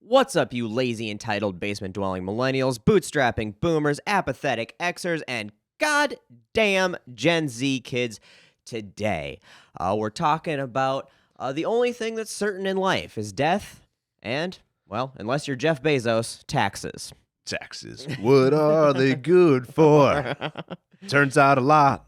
What's up, you lazy, entitled, basement-dwelling millennials, bootstrapping boomers, apathetic Xers, and goddamn Gen Z kids? Today, we're talking about the only thing that's certain in life is death and, well, unless you're Jeff Bezos, taxes. Taxes. What are they good for? Turns out a lot.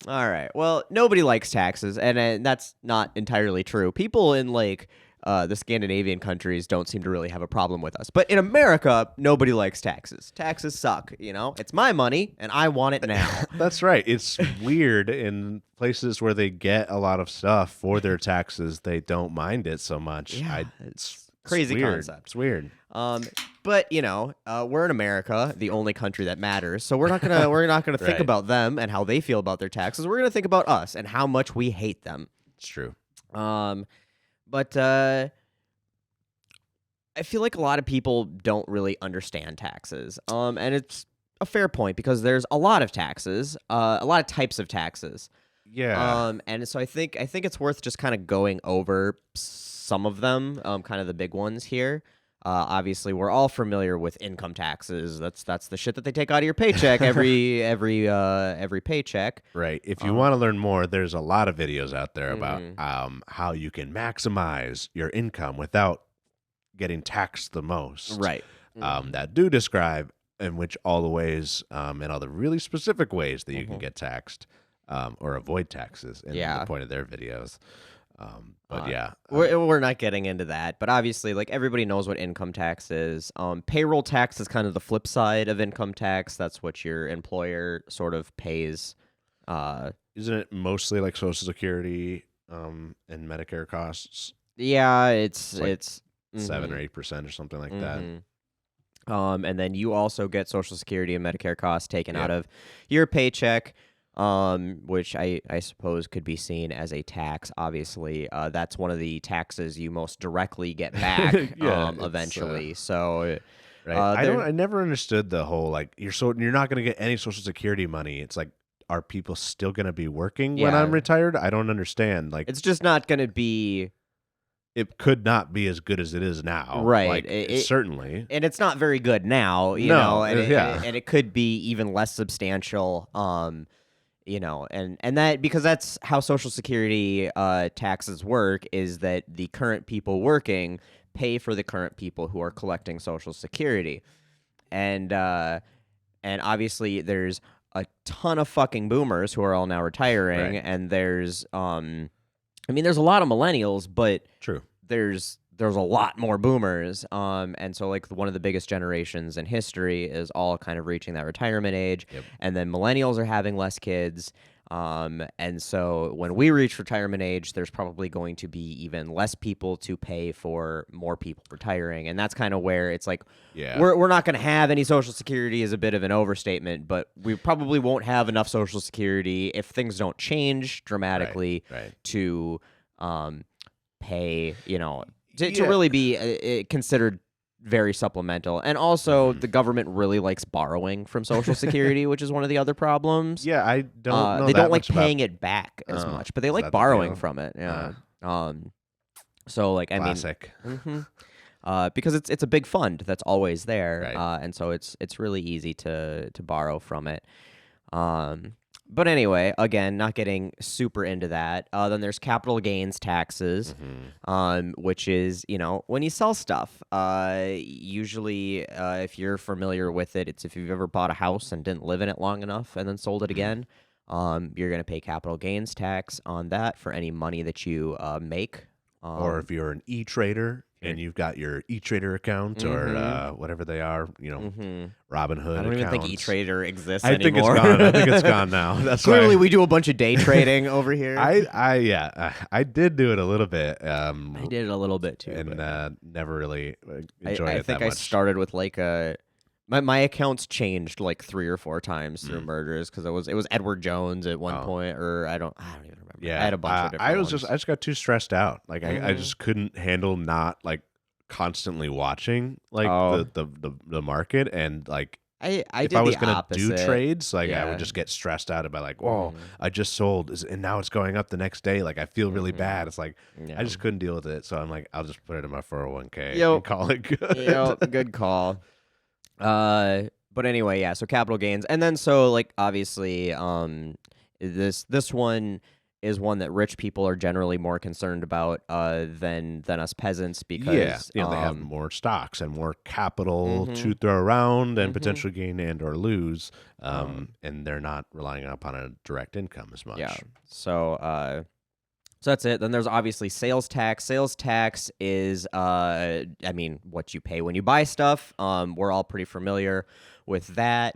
All right. Well, nobody likes taxes, and that's not entirely true. People in, the Scandinavian countries don't seem to really have a problem with us. But in America, nobody likes taxes. Taxes suck, you know? It's my money, and I want it now. That's right. It's weird in places where they get a lot of stuff for their taxes. They don't mind it so much. Yeah, it's crazy weird. concept. It's weird. But you know, we're in America, the only country that matters. So we're not gonna think Right. about them and how they feel about their taxes. We're gonna think about us and how much we hate them. It's true. But I feel like a lot of people don't really understand taxes. And it's a fair point because there's a lot of taxes, a lot of types of taxes. Yeah. And so I think it's worth just kind of going over some of them, kind of the big ones here. Obviously, we're all familiar with income taxes. That's the shit that they take out of your paycheck every paycheck. Right. If you want to learn more, there's a lot of videos out there about how you can maximize your income without getting taxed the most. Right. That do describe in which all the ways and all the really specific ways that you can get taxed or avoid taxes in the point of their videos. But yeah, we're not getting into that. But obviously, like, everybody knows what income tax is. Payroll tax is kind of the flip side of income tax. That's what your employer sort of pays. Isn't it mostly like Social Security and Medicare costs? Yeah, it's like 7 or 8% or something like that. And then you also get Social Security and Medicare costs taken out of your paycheck. Which I suppose could be seen as a tax. Obviously, that's one of the taxes you most directly get back eventually. So, right. I never understood the whole like you're not going to get any Social Security money. It's like, are people still going to be working when I'm retired? I don't understand. Like, it's just not going to be. It could not be as good as it is now, right? Like, certainly, and it's not very good now. You know, and it could be even less substantial. You know, and that, because that's how Social Security taxes work, is that the current people working pay for the current people who are collecting Social Security, and obviously there's a ton of fucking boomers who are all now retiring, and there's there's a lot of millennials, but true, there's a lot more boomers, and so, like, one of the biggest generations in history is all kind of reaching that retirement age, and then millennials are having less kids, and so when we reach retirement age, there's probably going to be even less people to pay for more people retiring, and that's kind of where it's like, we're not going to have any Social Security is a bit of an overstatement, but we probably won't have enough Social Security if things don't change dramatically to pay, you know, to really be considered very supplemental. And also, the government really likes borrowing from Social Security, which is one of the other problems. Yeah, I don't know. They don't like paying it back as much, but they like borrowing from it. Yeah. So, like, Classic. Because it's a big fund that's always there, and so it's really easy to borrow from it. But anyway, again, not getting super into that. Then there's capital gains taxes, which is, you know, when you sell stuff. Usually, if you're familiar with it, it's if you've ever bought a house and didn't live in it long enough and then sold it again, you're going to pay capital gains tax on that for any money that you make. Or if you're an e-trader and you've got your e-trader account or whatever they are, you know, Robinhood. I don't even think accounts. e-trader exists I anymore. think it's gone. I think it's gone now. That's Clearly, why we do a bunch of day trading over here. I did do it a little bit. I did it a little bit too, and never really enjoyed it think that much. I started with like my accounts changed like 3 or 4 times through mergers, because it was Edward Jones at one point, or I don't even remember. Yeah, I had a bunch of different ones. I just got too stressed out. Like I just couldn't handle not like constantly watching like the market, and like I if did I was the gonna do opposite. trades, like I would Yeah. just get stressed out about like, whoa, I just sold, and now it's going up the next day. Like I feel really bad. It's like I Yeah. just couldn't deal with it, so I'm like, I'll just put it in my 401k and Yep. call it good. Yep. Good call. But anyway, yeah. So capital gains, and then so like obviously, this one is one that rich people are generally more concerned about than us peasants Yeah, because they have more stocks and more capital to throw around and potentially gain and or lose, and they're not relying upon a direct income as much. yeah. So that's it. Then there's obviously sales tax. Sales tax is, I mean, what you pay when you buy stuff. We're all pretty familiar with that.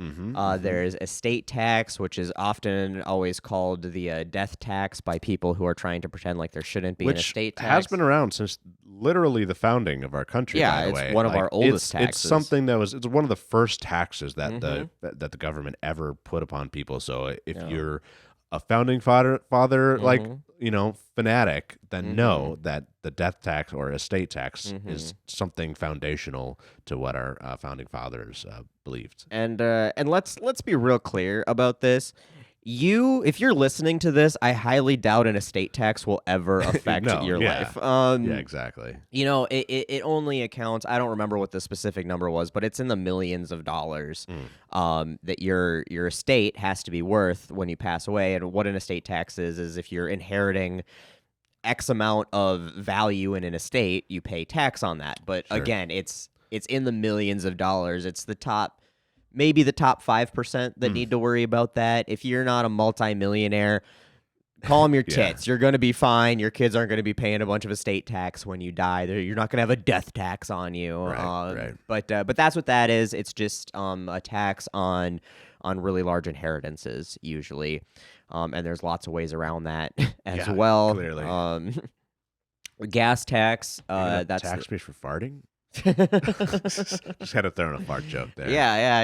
There's estate tax, which is often always called the death tax by people who are trying to pretend like there shouldn't be an estate tax. Has been around since literally the founding of our country. Yeah, by the it's way. one of our oldest taxes. It's something that it's one of the first taxes that the government ever put upon people. So if you're a founding father like fanatic, then know that the death tax or estate tax is something foundational to what our founding fathers believed. And let's be real clear about this. If you're listening to this, I highly doubt an estate tax will ever affect your life. Yeah, exactly. It only accounts, I don't remember what the specific number was, but it's in the millions of dollars that your estate has to be worth when you pass away. And what an estate tax is if you're inheriting X amount of value in an estate, you pay tax on that. But again, it's in the millions of dollars. It's maybe the top 5% that need to worry about that. If you're not a multimillionaire, call them your tits. You're going to be fine. Your kids aren't going to be paying a bunch of estate tax when you die. You're not going to have a death tax on you. Right. But that's what that is. It's just a tax on really large inheritances usually. And there's lots of ways around that as well. Clearly. Gas tax. That's tax me for farting. Just had to throw in a fart joke there. Yeah,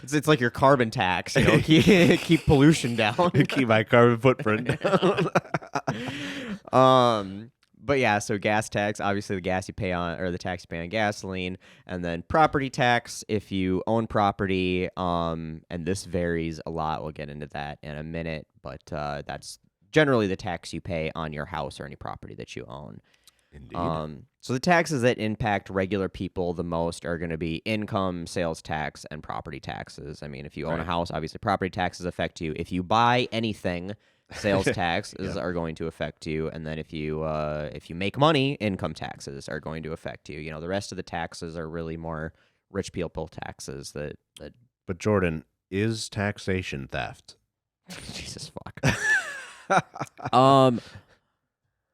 it's like your carbon tax. Keep pollution down. Keep my carbon footprint down. But yeah, so gas tax, obviously the gas you pay on, or the tax you pay on gasoline, and then property tax if you own property. And this varies a lot. We'll get into that in a minute, but that's generally the tax you pay on your house or any property that you own. Indeed. So the taxes that impact regular people the most are going to be income, sales tax, and property taxes. I mean, if you own a house, obviously property taxes affect you. If you buy anything, sales taxes are going to affect you. And then if you make money, income taxes are going to affect you. The rest of the taxes are really more rich people taxes that But Jordan, is taxation theft? Jesus fuck.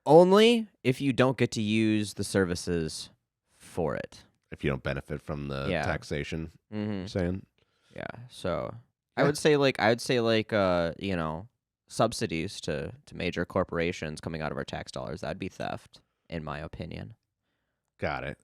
Only if you don't get to use the services for it. If you don't benefit from the taxation, saying. Yeah. So I would say subsidies to major corporations coming out of our tax dollars, that'd be theft, in my opinion. Got it.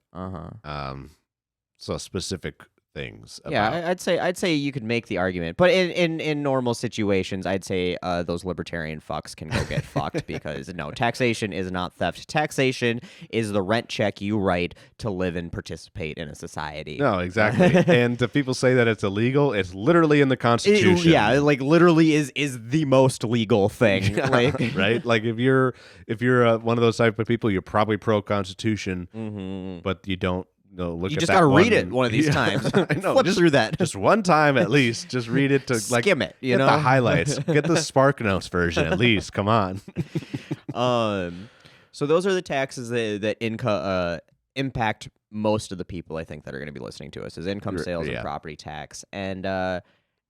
So specific things. Yeah, I'd say you could make the argument, but in normal situations, I'd say those libertarian fucks can go get fucked because no, taxation is not theft. Taxation is the rent check you write to live and participate in a society. No, exactly. And if people say that it's illegal, it's literally in the Constitution. Like literally is the most legal thing. Right? Like if you're one of those type of people, you're probably pro Constitution, but you don't. No, look. You at just that got to read one. it one of these times. I know. Flip through that just one time at least. Just read it to skim it. Get the highlights. Get the Spark Notes version at least. Come on. So those are the taxes that impact most of the people I think that are going to be listening to us is income, sales, and property tax.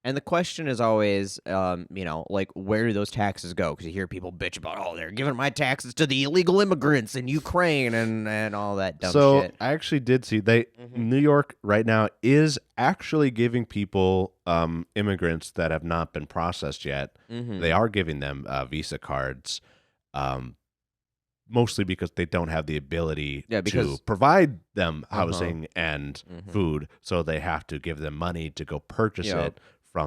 And the question is always, like, where do those taxes go? Because you hear people bitch about, they're giving my taxes to the illegal immigrants in Ukraine and all that dumb shit. So I actually did see New York right now is actually giving people, immigrants that have not been processed yet, they are giving them Visa cards, mostly because they don't have the ability to provide them housing and food, so they have to give them money to go purchase it.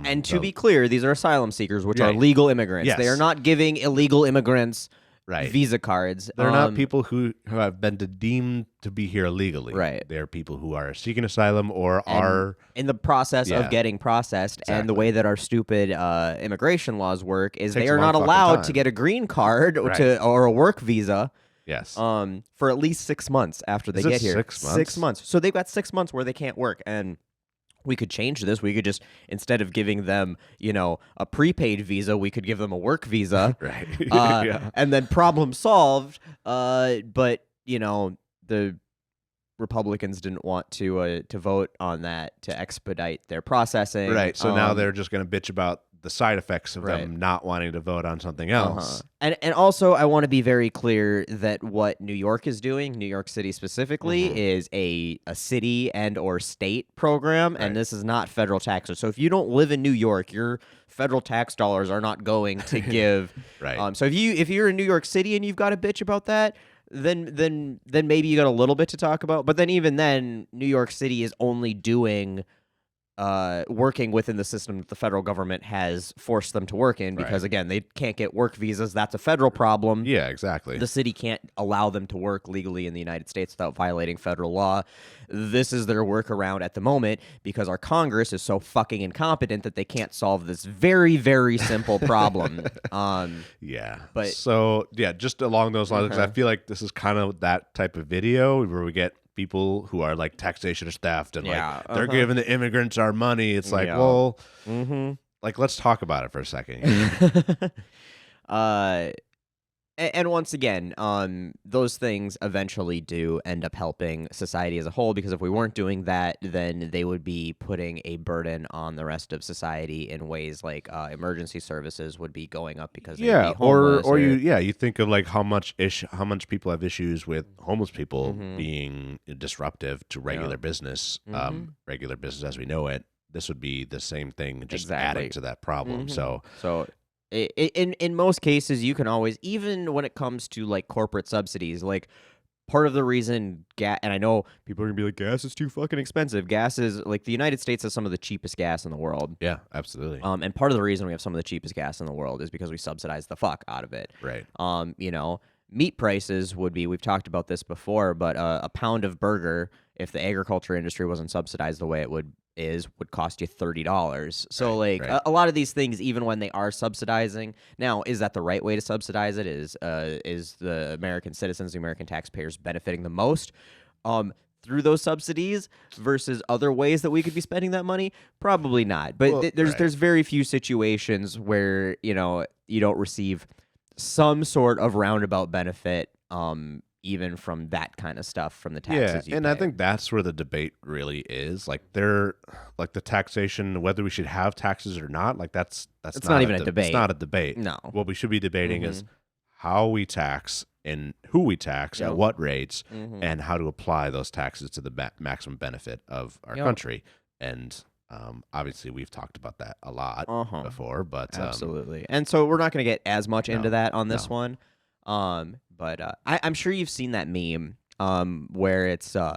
And to be clear, these are asylum seekers, which are legal immigrants. Yes. They are not giving illegal immigrants Right. visa cards. They're not people who have been deemed to be here illegally. Right. They're people who are seeking asylum or are in the process of getting processed. Exactly. And the way that our stupid immigration laws work is Takes they a are long not fucking allowed time. to get a green card Right. or a work visa. Yes. For at least 6 months after they Is it get here. 6 months? 6 months. So they've got 6 months where they can't work. And we could change this. We could just, instead of giving them, a prepaid visa, we could give them a work visa. Right. And then problem solved. But, the Republicans didn't want to vote on that to expedite their processing. Right. So now they're just going to bitch about the side effects of Right. them not wanting to vote on something else. And also, I want to be very clear that what New York is doing, New York City specifically, is a city and or state program, Right. and this is not federal taxes. So if you don't live in New York, your federal tax dollars are not going to give. Right. So if you're in New York City and you've got a bitch about that, then maybe you got a little bit to talk about. But then even then, New York City is only doing working within the system that the federal government has forced them to work in because, again, they can't get work visas. That's a federal problem. Yeah, exactly. The city can't allow them to work legally in the United States without violating federal law. This is their workaround at the moment because our Congress is so fucking incompetent that they can't solve this very, very simple problem. Yeah. But so, yeah, just along those lines, 'cause I feel like this is kind of that type of video where we get people who are like taxation is theft and like they're giving the immigrants our money. It's like, well, like let's talk about it for a second. And once again, those things eventually do end up helping society as a whole because if we weren't doing that, then they would be putting a burden on the rest of society in ways like emergency services would be going up because they'd be homeless or you think of like how much people have issues with homeless people being disruptive to regular business, regular business as we know it. This would be the same thing, just adding to that problem. So. In most cases, you can always, even when it comes to like corporate subsidies, like part of the reason and I know people are gonna be like, gas is too fucking expensive. Gas is like the United States has some of the cheapest gas in the world. Yeah, absolutely. And part of the reason we have some of the cheapest gas in the world is because we subsidize the fuck out of it. Right. Meat prices would be, we've talked about this before, but a pound of burger, if the agriculture industry wasn't subsidized the way it would cost you $30. So a lot of these things, even when they are subsidizing, now is that the right way to subsidize it? Is the American citizens, the American taxpayers benefiting the most through those subsidies versus other ways that we could be spending that money? Probably not. But there's very few situations where you don't receive some sort of roundabout benefit. Even from that kind of stuff, from the taxes. I think that's where the debate really is. Like the taxation, whether we should have taxes or not. Like that's not even a debate. It's not a debate. No. What we should be debating is how we tax and who we tax at what rates, and how to apply those taxes to the maximum benefit of our country. And obviously, we've talked about that a lot before. But absolutely. And so we're not going to get as much into that on this one. But I'm sure you've seen that meme where it's, so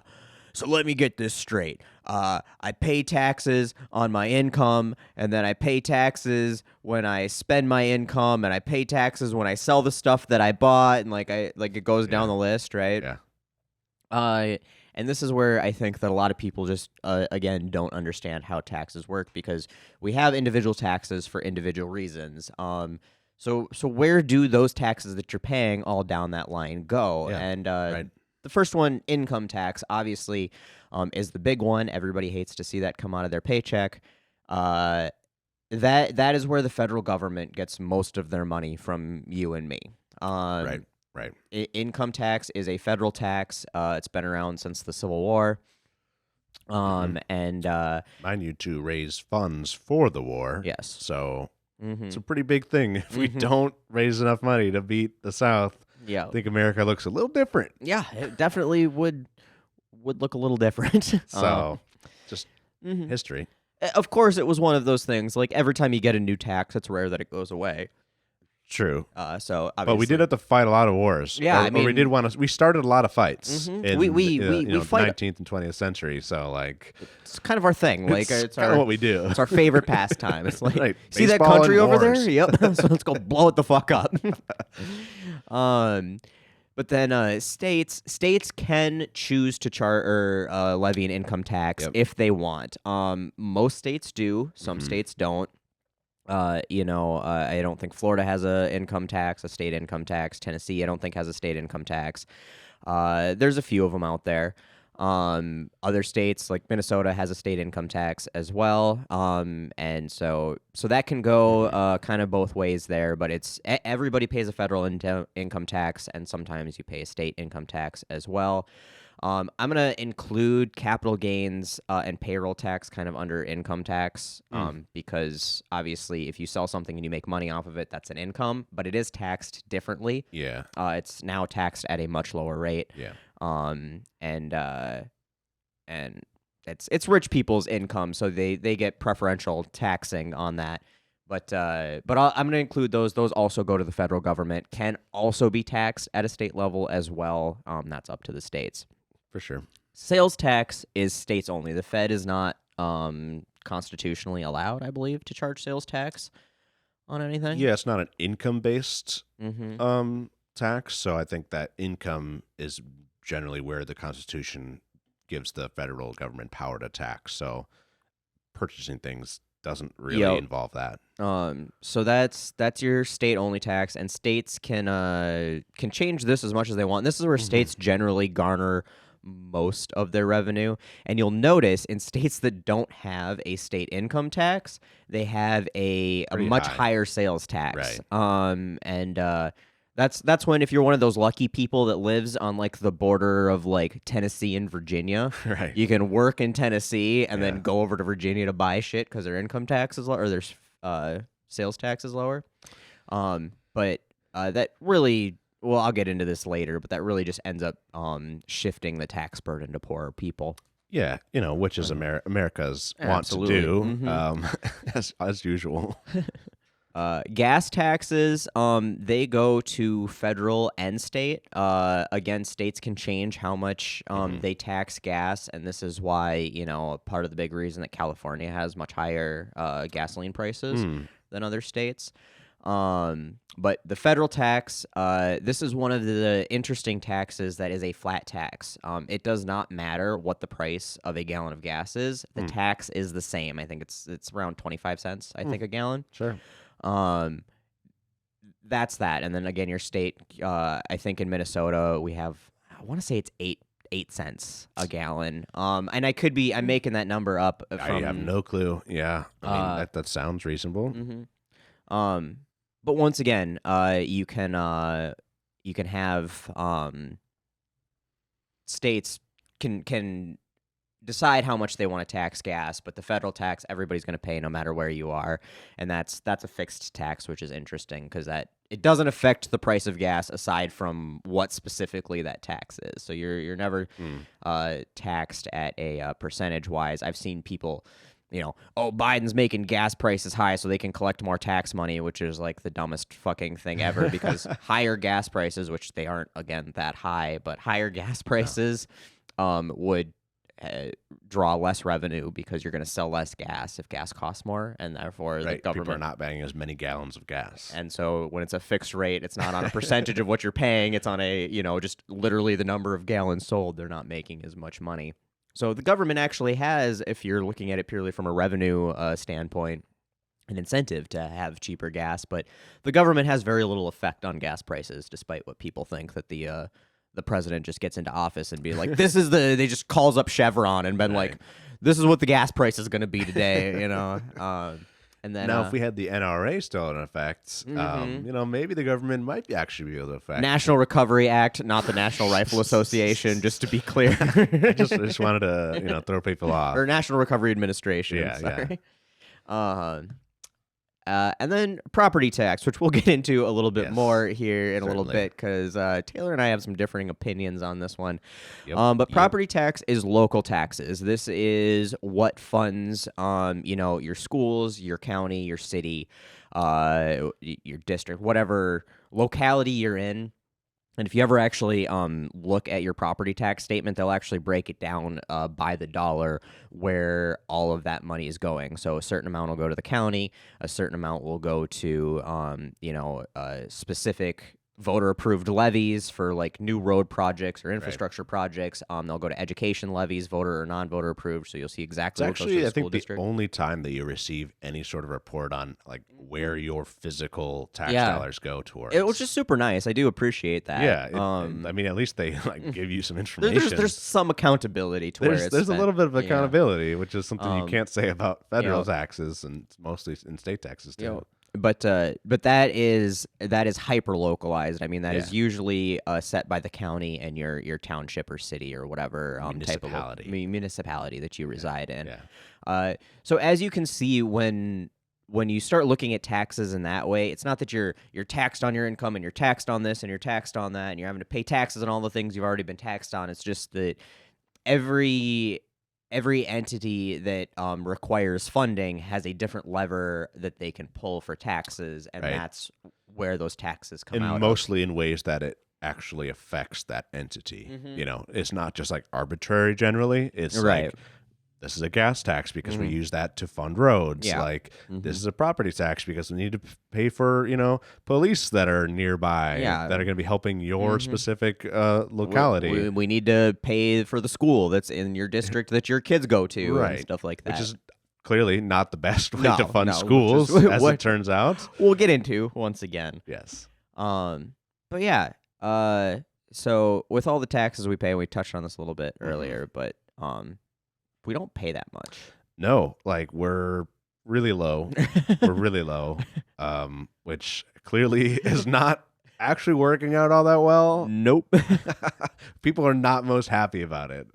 let me get this straight. I pay taxes on my income, and then I pay taxes when I spend my income, and I pay taxes when I sell the stuff that I bought, and it goes down the list, right? Yeah. And this is where I think that a lot of people just, again, don't understand how taxes work because we have individual taxes for individual reasons. So where do those taxes that you're paying all down that line go? Yeah, and the first one, income tax, obviously, is the big one. Everybody hates to see that come out of their paycheck. That is where the federal government gets most of their money from you and me. Right. Income tax is a federal tax. It's been around since the Civil War. And mind you, to raise funds for the war. Yes. So. It's a pretty big thing. If we don't raise enough money to beat the South, I think America looks a little different. Yeah, it definitely would look a little different. So, just history. Of course, it was one of those things. Like every time you get a new tax, it's rare that it goes away. True. So obviously, but we did have to fight a lot of wars. Yeah, or we did want to. We started a lot of fights in we the fight. 19th and 20th century. So like, it's kind of our thing. Like it's kind of what we do. It's our favorite pastime. It's like, right. see that Baseball country and over there? wars. Yep. So let's go blow it the fuck up. But then states can choose to charge or levy an income tax if they want. Most states do. Some states don't. I don't think Florida has a state income tax. Tennessee, I don't think has a state income tax. There's a few of them out there. Other states like Minnesota has a state income tax as well. And so that can go kind of both ways there, but everybody pays a federal income tax, and sometimes you pay a state income tax as well. I'm going to include capital gains and payroll tax kind of under income tax because obviously if you sell something and you make money off of it, that's an income, but it is taxed differently. Yeah. It's now taxed at a much lower rate. Yeah. And it's rich people's income, so they get preferential taxing on that. But I'm going to include those. Those also go to the federal government, can also be taxed at a state level as well. That's up to the states. For sure. Sales tax is states only. The Fed is not constitutionally allowed, I believe, to charge sales tax on anything. Yeah, it's not an income-based tax, so I think that income is generally where the Constitution gives the federal government power to tax. So purchasing things doesn't really involve that. So that's your state-only tax, and states can change this as much as they want. This is where states generally garner most of their revenue, and you'll notice in states that don't have a state income tax, they have a much higher sales tax. Right. That's when, if you're one of those lucky people that lives on like the border of like Tennessee and Virginia, right, you can work in Tennessee and then go over to Virginia to buy shit because their income tax is lower, or their sales tax is lower. But that really, well, I'll get into this later, but that really just ends up shifting the tax burden to poorer people. Yeah, which is America's want to do, as usual. Gas taxes, they go to federal and state. Again, states can change how much they tax gas, and this is why, part of the big reason that California has much higher gasoline prices than other states. But the federal tax, this is one of the interesting taxes that is a flat tax. It does not matter what the price of a gallon of gas is. The tax is the same. I think it's around 25 cents, I think, a gallon. Sure. That's that. And then again, your state, I think in Minnesota, we have, I want to say it's 8 cents a gallon. And I'm making that number up. I have no clue. Yeah. I mean, that sounds reasonable. But once again, you can have, states can decide how much they want to tax gas, but the federal tax everybody's going to pay no matter where you are, and that's a fixed tax, which is interesting because that it doesn't affect the price of gas aside from what specifically that tax is. So you're never taxed at a percentage wise. I've seen people, Biden's making gas prices high so they can collect more tax money, which is like the dumbest fucking thing ever because higher gas prices, which they aren't again that high, but higher gas prices would draw less revenue because you're going to sell less gas if gas costs more, and therefore the government people are not buying as many gallons of gas. And so when it's a fixed rate, it's not on a percentage of what you're paying. It's on a just literally the number of gallons sold. They're not making as much money. So the government actually has, if you're looking at it purely from a revenue standpoint, an incentive to have cheaper gas, but the government has very little effect on gas prices, despite what people think that the president just gets into office and be like, they just calls up Chevron and been like, this is what the gas price is going to be today, and then now if we had the NRA still in effect, maybe the government might actually be able to affect. National Recovery Act, not the National Rifle Association, just to be clear. I just wanted to, throw people off. Or National Recovery Administration. Yeah, sorry. And then property tax, which we'll get into a little bit more here in a little bit because Taylor and I have some differing opinions on this one. But property tax is local taxes. This is what funds, your schools, your county, your city. your district, whatever locality you're in. And if you ever actually look at your property tax statement, they'll actually break it down by the dollar where all of that money is going. So a certain amount will go to the county, a certain amount will go to specific voter-approved levies for like new road projects or infrastructure projects. They'll go to education levies, voter or non-voter approved. So you'll see exactly what goes to the I school think district. the only time that you receive any sort of report on like where your physical tax dollars go towards. It was just super nice. I do appreciate that. Yeah, I mean, at least they like give you some information. There's some accountability to where it's there's a spent. little bit of accountability, which is something you can't say about federal taxes and mostly in state taxes too. But that is hyper localized. I mean, that is usually set by the county and your township or city or whatever type of municipality that you reside in. Yeah. So as you can see, when you start looking at taxes in that way, it's not that you're taxed on your income and you're taxed on this and you're taxed on that and you're having to pay taxes on all the things you've already been taxed on. It's just that every entity that requires funding has a different lever that they can pull for taxes, and that's where those taxes come out. And mostly in ways that it actually affects that entity. You know, it's not just like arbitrary generally. It's like, this is a gas tax because we use that to fund roads. Like this is a property tax because we need to pay for, police that are nearby that are going to be helping your specific locality. We need to pay for the school that's in your district that your kids go to and stuff like that. Which is clearly not the best way to fund schools, as it turns out. We'll get into once again. Yes. But yeah. So with all the taxes we pay, we touched on this a little bit earlier, but we don't pay that much. No, like we're really low. We're really low, which clearly is not actually working out all that well. Nope. People are not most happy about it.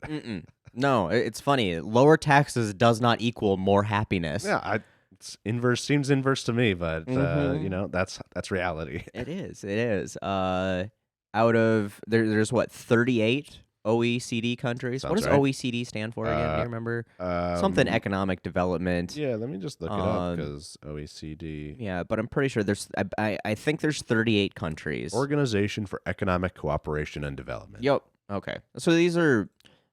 No, it's funny. Lower taxes does not equal more happiness. Yeah, it's inverse. Seems inverse to me, but that's reality. It is. Out of there's what 38 OECD countries. Sounds what does right. OECD stand for again? Do you remember? Something economic development. Yeah, let me just look it up because OECD. Yeah, but I'm pretty sure there's. I think there's 38 countries. Organization for Economic Cooperation and Development. Yep. Okay. So these are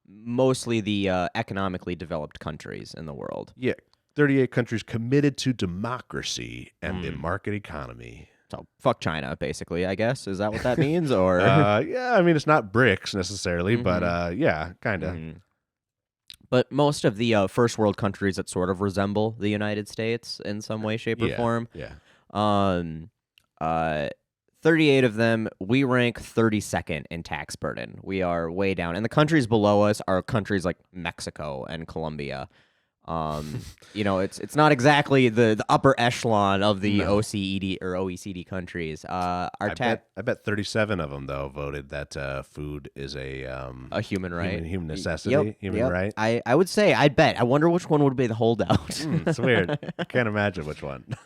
mostly the economically developed countries in the world. Yeah, 38 countries committed to democracy and the market economy. So fuck China, basically, I guess. Is that what that means? Or yeah, I mean, it's not BRICS necessarily, but yeah, kind of. But most of the first world countries that sort of resemble the United States in some way, shape, or form. Yeah. 38 of them, we rank 32nd in tax burden. We are way down. And the countries below us are countries like Mexico and Colombia. It's not exactly the upper echelon of the OECD or OECD countries. I bet 37 of them though voted that food is a human right, human necessity, human right. I would say I wonder which one would be the holdout. It's weird. I can't imagine which one.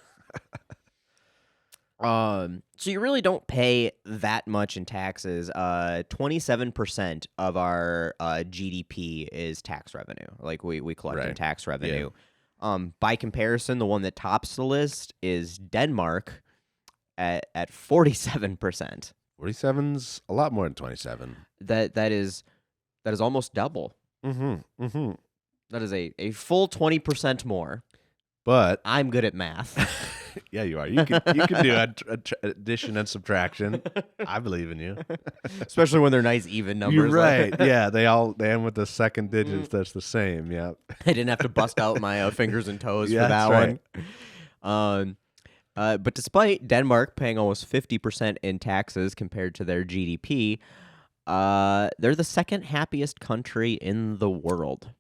So you really don't pay that much in taxes. 27% of our GDP is tax revenue. Like we collect in tax revenue. By comparison, the one that tops the list is Denmark at 47%. 47's a lot more than 27. That is almost double. That is a full 20% more. But I'm good at math. Yeah, you are. You can do addition and subtraction. I believe in you. Especially when they're nice even numbers. You're right. Yeah, they end with the second digits that's the same. Yeah. I didn't have to bust out my fingers and toes for that that's one. But despite Denmark paying almost 50% in taxes compared to their GDP, they're the second happiest country in the world.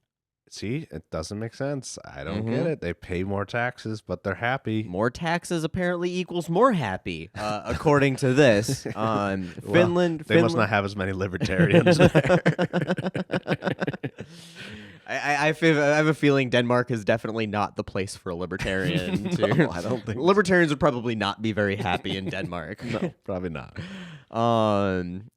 See, it doesn't make sense. I don't get it. They pay more taxes, but they're happy. More taxes apparently equals more happy, according to this. Finland. They must not have as many libertarians there. I have a feeling Denmark is definitely not the place for a libertarian. No, I don't think libertarians would probably not be very happy in Denmark. No, probably not.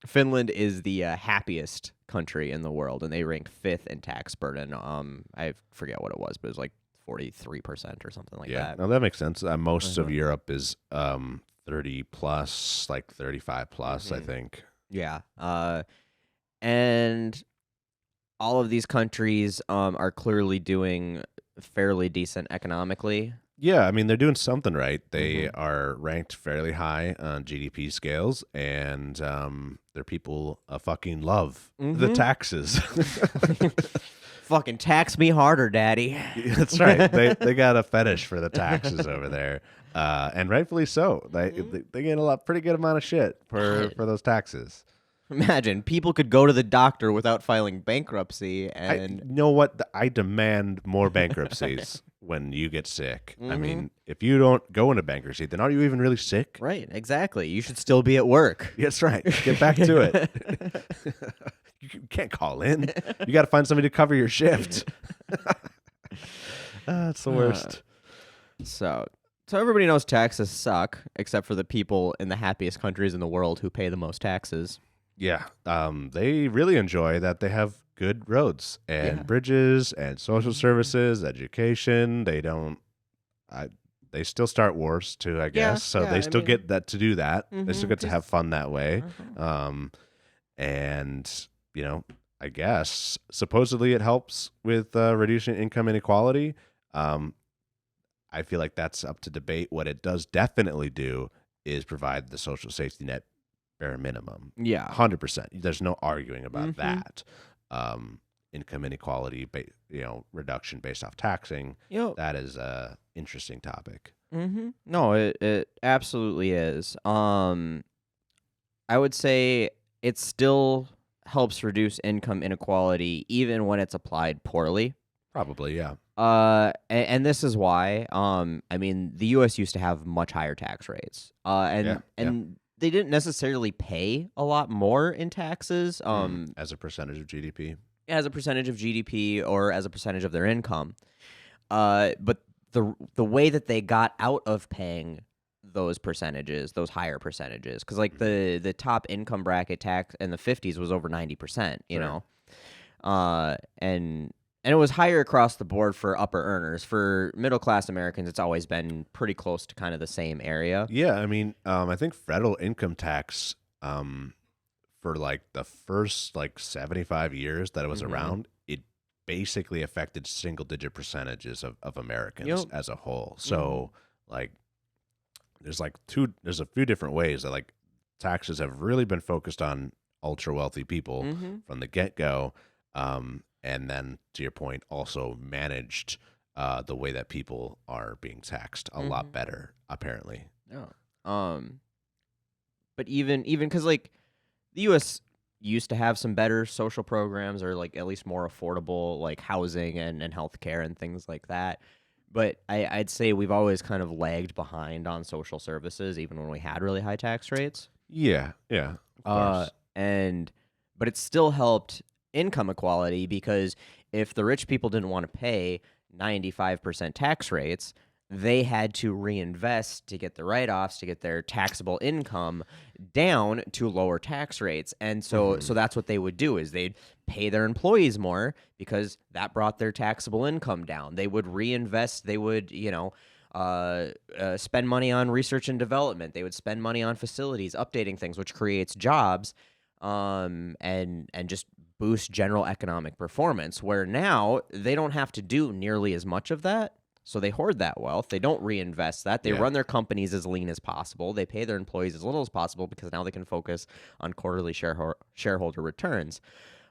Finland is the happiest country in the world, and they rank 5th in tax burden. I forget what it was, but it was like 43% or something like Yeah, that. no, that makes sense. Most of Mhm. Europe is 30 plus, like 35 plus, I Mhm. think. Yeah. And all of these countries are clearly doing fairly decent economically. Yeah, I mean, they're doing something right. They Mhm. are ranked fairly high on GDP scales, and their people fucking love the Mhm. taxes. Fucking tax me harder, daddy. That's right. They got a fetish for the taxes over there, and rightfully so. Mhm. They get pretty good amount of shit for God. those taxes. Imagine people could go to the doctor without filing bankruptcy You and know what? I demand more bankruptcies when you get sick. I Mhm. mean, if you don't go into bankruptcy, then are you even really sick? Right, exactly. You should still be at work. That's right. Get back to it. You can't call in. You got to find somebody to cover your shift. That's the Uh, worst. so, so everybody knows taxes suck, except for the people in the happiest countries in the world who pay the most taxes. Yeah. They really enjoy that they have good roads and Yeah. bridges and social Mhm. services, education. They don't. I, they still start wars too, I Yeah, guess. So yeah. they I still mean, get that to do that. They still get to have because fun that way. uh-huh. Um, and you know, I guess supposedly it helps with reducing income inequality. Um, I feel like that's up to debate. What it does definitely do is provide the social safety net bare minimum. Yeah. 100%. There's no arguing about Mm-hmm. that. Income inequality, reduction based off taxing. You know, That is a interesting topic. mm-hmm. No, it absolutely is. I would say it still helps reduce income inequality even when it's applied poorly. Probably, yeah. And this is why. I mean, the U.S. used to have much higher tax rates. Yeah, And yeah. they didn't necessarily pay a lot more in taxes. As a percentage of GDP. As a percentage of GDP or as a percentage of their income. But the way that they got out of paying those percentages, those higher percentages, because like Mhm. the top income bracket tax in the 50s was over 90%. You Sure. know, and it was higher across the board for upper earners. For middle class Americans, it's always been pretty close to kind of the same area. Yeah, I mean, I think federal income tax for like the first like 75 years that it was Mm-hmm. around, it basically affected single digit percentages of Americans Yep. as a whole. Mm-hmm. So like there's a few different ways that like taxes have really been focused on ultra wealthy people Mm-hmm. from the get go. And then to your point, also managed the way that people are being taxed a Mm-hmm. lot better, apparently. Yeah. But even because like the U.S. used to have some better social programs or like at least more affordable like housing and healthcare and things like that. But I'd say we've always kind of lagged behind on social services, even when we had really high tax rates. Yeah, yeah, of Uh, course. and but it still helped income equality because if the rich people didn't want to pay 95% tax rates, they had to reinvest to get the write-offs to get their taxable income down to lower tax rates. And so Hmm. that's what they would do is they'd pay their employees more because that brought their taxable income down. They would reinvest, they would, spend money on research and development. They would spend money on facilities, updating things, which creates jobs, and just boost general economic performance. Where now they don't have to do nearly as much of that, so they hoard that wealth. They don't reinvest that. They Yeah. run their companies as lean as possible. They pay their employees as little as possible because now they can focus on quarterly shareholder returns.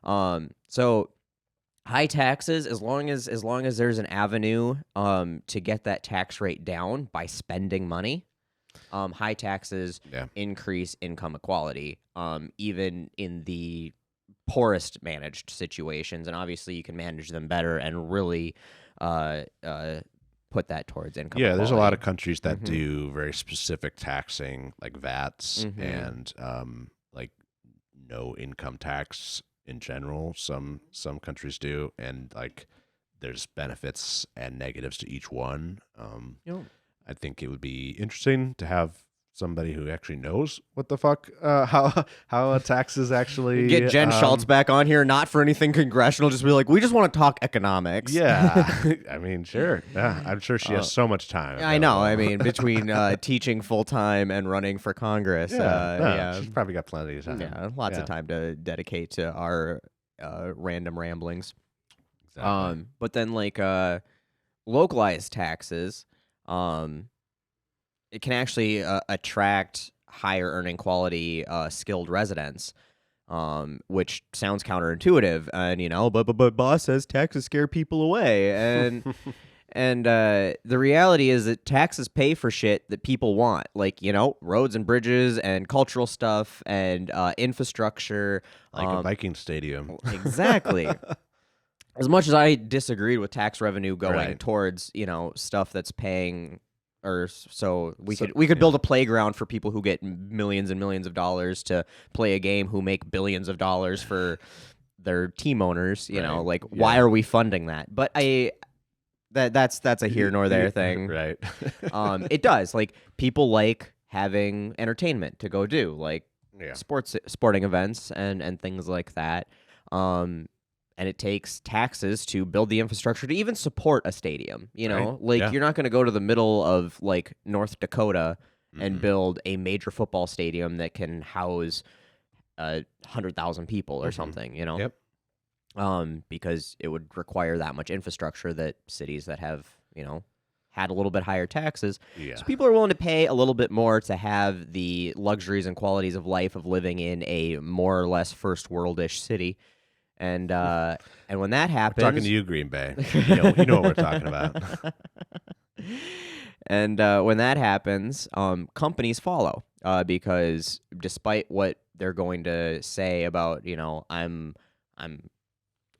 So high taxes as long as there's an avenue to get that tax rate down by spending money. High taxes Yeah. increase income equality, even in the poorest managed situations, and obviously you can manage them better and really uh, uh, put that towards income Yeah, there's a lot equality. of countries that Mm-hmm. do very specific taxing, like VATs Mm-hmm. and like no income tax in general. Some countries do, and like there's benefits and negatives to each one. Yep. I think it would be interesting to have somebody who actually knows what the fuck how taxes actually Get Jen Schultz back on here, not for anything congressional, just be like, we just want to talk economics. Yeah. I mean, sure. Yeah, I'm sure she has so much time. I know. I mean, between teaching full time and running for Congress, she's probably got plenty of time. Yeah, lots of time to dedicate to our random ramblings. Exactly. But then like localized taxes, it can actually attract higher earning quality skilled residents, which sounds counterintuitive. And but boss says taxes scare people away, and and the reality is that taxes pay for shit that people want, like roads and bridges and cultural stuff and infrastructure, like a Viking stadium. Exactly. As much as I disagreed with tax revenue going towards stuff that's paying. So we could build a playground for people who get millions and millions of dollars to play a game who make billions of dollars for their team owners. Why are we funding that? But that's a here nor there thing. Right. It does. Like, people like having entertainment to go do, like sporting events and things like that. And it takes taxes to build the infrastructure to even support a stadium. You're not going to go to the middle of like North Dakota and build a major football stadium that can house 100,000 people or something. Yep. Because it would require that much infrastructure that cities that have had a little bit higher taxes. Yeah. So people are willing to pay a little bit more to have the luxuries and qualities of life of living in a more or less first world-ish city. And when that happens, we're talking to you, Green Bay. You know what we're talking about. And when that happens, companies follow because despite what they're going to say about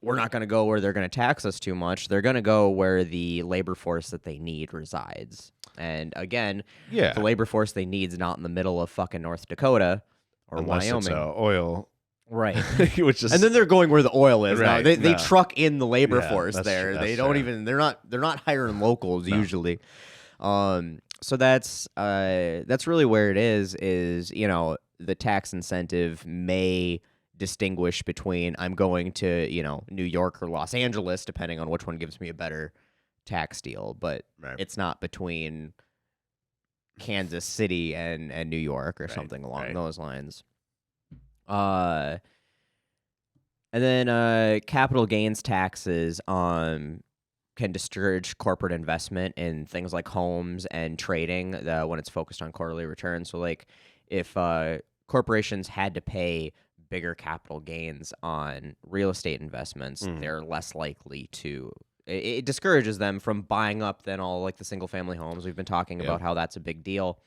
we're not going to go where they're going to tax us too much. They're going to go where the labor force that they need resides. And again, the labor force they need is not in the middle of fucking North Dakota or Unless Wyoming. It's Oil. Right. Which is, and then they're going where the oil is. Right, now. They truck in the labor force there. That's they don't even they're not hiring locals usually. So that's really where it is the tax incentive may distinguish between I'm going to, New York or Los Angeles, depending on which one gives me a better tax deal, but it's not between Kansas City and New York or something along those lines. And then capital gains taxes can discourage corporate investment in things like homes and trading when it's focused on quarterly returns. So like if corporations had to pay bigger capital gains on real estate investments, they're less likely to. It discourages them from buying up then all like the single family homes. We've been talking about how that's a big deal.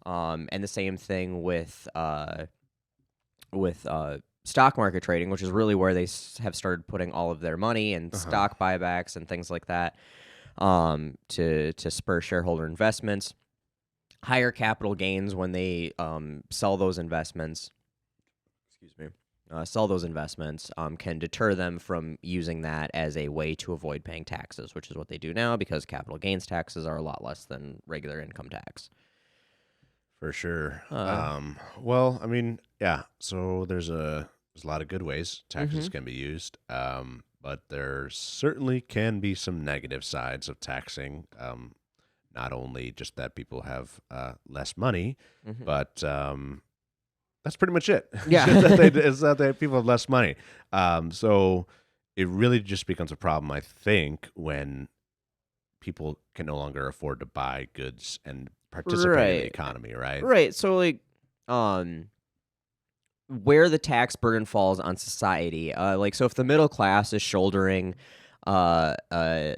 And the same thing with stock market trading, which is really where they have started putting all of their money and stock buybacks and things like that to spur shareholder investments. Higher capital gains when they sell those investments. Sell those investments can deter them from using that as a way to avoid paying taxes, which is what they do now because capital gains taxes are a lot less than regular income tax. For sure. Well, I mean, yeah. So there's a lot of good ways taxes can be used, but there certainly can be some negative sides of taxing. Not only just that people have less money, but that's pretty much it. Yeah, is that people have less money. So it really just becomes a problem, I think, when people can no longer afford to buy goods and participate in the economy, right? Right. So like, where the tax burden falls on society, so if the middle class is shouldering outsized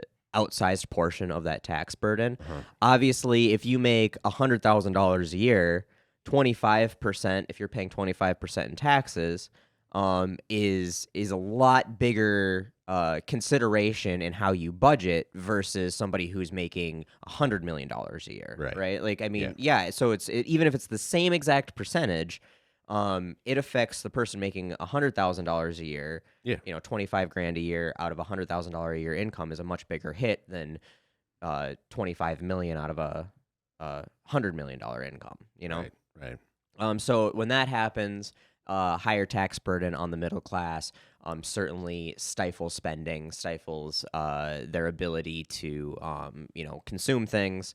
portion of that tax burden, obviously, if you make $100,000 a year, 25%, if you're paying 25% in taxes, is a lot bigger consideration in how you budget versus somebody who's making $100 million a year, right? Like, I mean, so even if it's the same exact percentage, it affects the person making $100,000 a year. Yeah, $25,000 a year out of $100,000 a year income is a much bigger hit than $25 million out of a $100 million income. Right. So when that happens, higher tax burden on the middle class certainly stifles spending, stifles their ability to, consume things.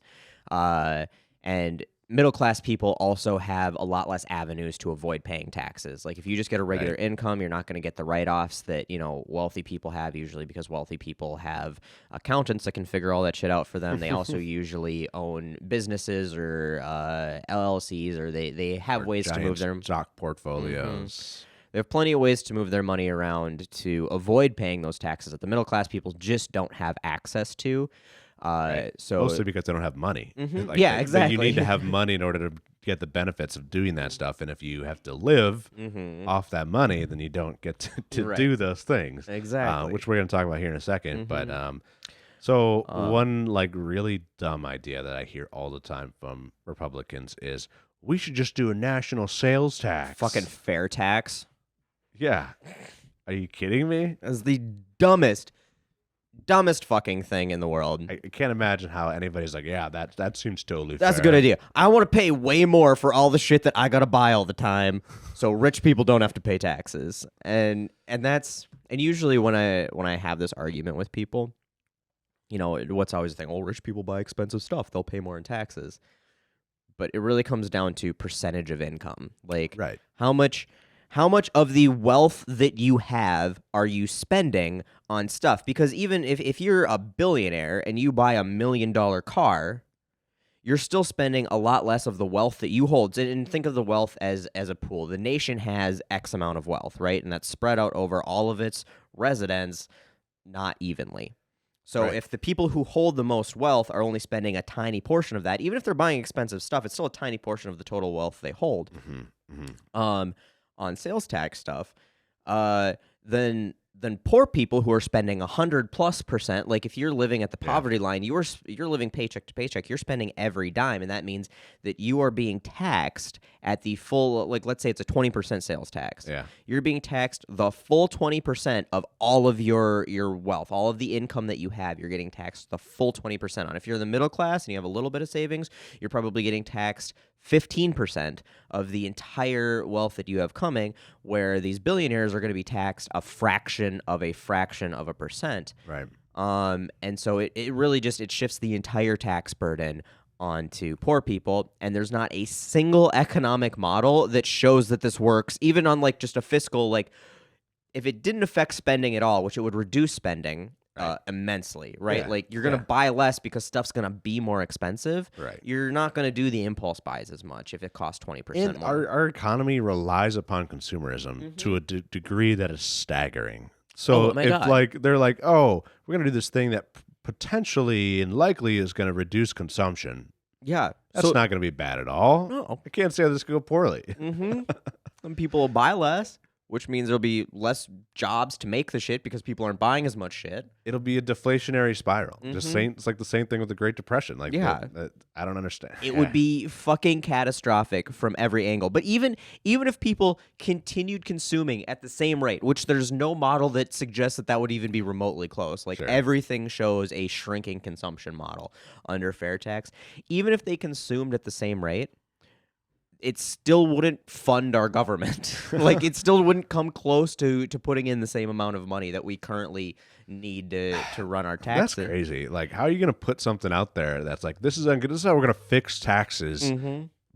And middle class people also have a lot less avenues to avoid paying taxes. Like if you just get a regular income, you're not going to get the write-offs that, wealthy people have usually, because wealthy people have accountants that can figure all that shit out for them. They also usually own businesses or LLCs, or they have ways to move their stock portfolios. They have plenty of ways to move their money around to avoid paying those taxes that the middle class people just don't have access to. So mostly because they don't have money. Like exactly. You need to have money in order to get the benefits of doing that stuff. And if you have to live off that money, then you don't get to do those things. Exactly. Which we're going to talk about here in a second. But one like really dumb idea that I hear all the time from Republicans is we should just do a national sales tax. Fucking fair tax. Yeah. Are you kidding me? That's the dumbest fucking thing in the world. I can't imagine how anybody's like, yeah, that seems totally fair. That's a good idea. I want to pay way more for all the shit that I gotta buy all the time, so rich people don't have to pay taxes. And usually when I have this argument with people, what's always the thing? Oh, rich people buy expensive stuff; they'll pay more in taxes. But it really comes down to percentage of income. Like, how much of the wealth that you have are you spending on stuff? Because even if you're a billionaire and you buy $1 million car, you're still spending a lot less of the wealth that you hold. And think of the wealth as a pool. The nation has X amount of wealth, right? And that's spread out over all of its residents, not evenly. So if the people who hold the most wealth are only spending a tiny portion of that, even if they're buying expensive stuff, it's still a tiny portion of the total wealth they hold. On sales tax stuff, then poor people who are spending 100+%, like if you're living at the poverty line, you're living paycheck to paycheck, you're spending every dime, and that means that you are being taxed at the full, like let's say it's a 20% sales tax. Yeah. You're being taxed the full 20% of all of your wealth, all of the income that you have, you're getting taxed the full 20% on. If you're in the middle class and you have a little bit of savings, you're probably getting taxed 15% of the entire wealth that you have coming, where these billionaires are going to be taxed a fraction of a percent. Right. And so it really just, it shifts the entire tax burden onto poor people, and there's not a single economic model that shows that this works, even on like just a fiscal, like if it didn't affect spending at all, which it would reduce spending immensely, right? Yeah. Like you're going to buy less because stuff's going to be more expensive. Right. You're not going to do the impulse buys as much if it costs 20% and more. Our economy relies upon consumerism to a degree that is staggering. So like they're like, oh, we're going to do this thing that potentially and likely is going to reduce consumption. Yeah. That's not going to be bad at all. No. I can't say how this could go poorly. Some people will buy less, which means there'll be less jobs to make the shit because people aren't buying as much shit. It'll be a deflationary spiral. It's like the same thing with the Great Depression. Like, I don't understand. It would be fucking catastrophic from every angle. But even if people continued consuming at the same rate, which there's no model that suggests that would even be remotely close. Like everything shows a shrinking consumption model under fair tax. Even if they consumed at the same rate, it still wouldn't fund our government. Like it still wouldn't come close to putting in the same amount of money that we currently need to run our taxes. That's crazy. Like, how are you going to put something out there that's like, this is how we're going to fix taxes,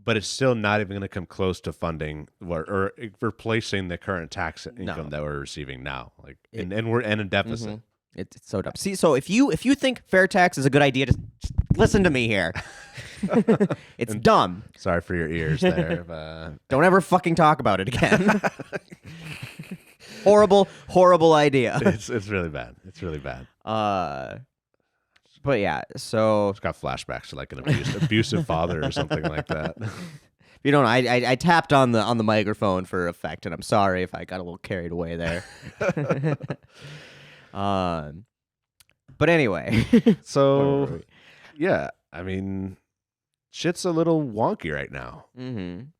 but it's still not even going to come close to funding or replacing the current tax income that we're receiving now. Like, and we're in a deficit. It's so dumb. See, so if you think fair tax is a good idea, just listen to me here. It's dumb. Sorry for your ears there. Don't ever fucking talk about it again. Horrible idea. It's really bad. It's really bad. But yeah, so it's got flashbacks to like an abusive father or something like that. You don't know, I tapped on the microphone for effect, and I'm sorry if I got a little carried away there. But anyway, so yeah, I mean, shit's a little wonky right now.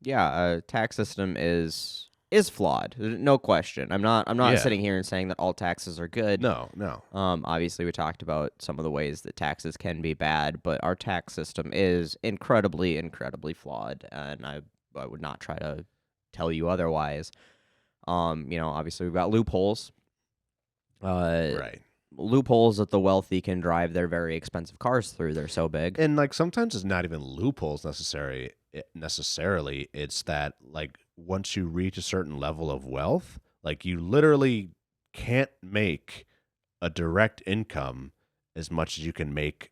Yeah, tax system is flawed, no question. I'm not sitting here and saying that all taxes are good. No. Obviously, we talked about some of the ways that taxes can be bad, but our tax system is incredibly flawed, and I would not try to tell you otherwise. Obviously we've got loopholes. Right. Loopholes that the wealthy can drive their very expensive cars through. They're so big. And like sometimes it's not even loopholes necessarily. It's that like once you reach a certain level of wealth, like you literally can't make a direct income as much as you can make,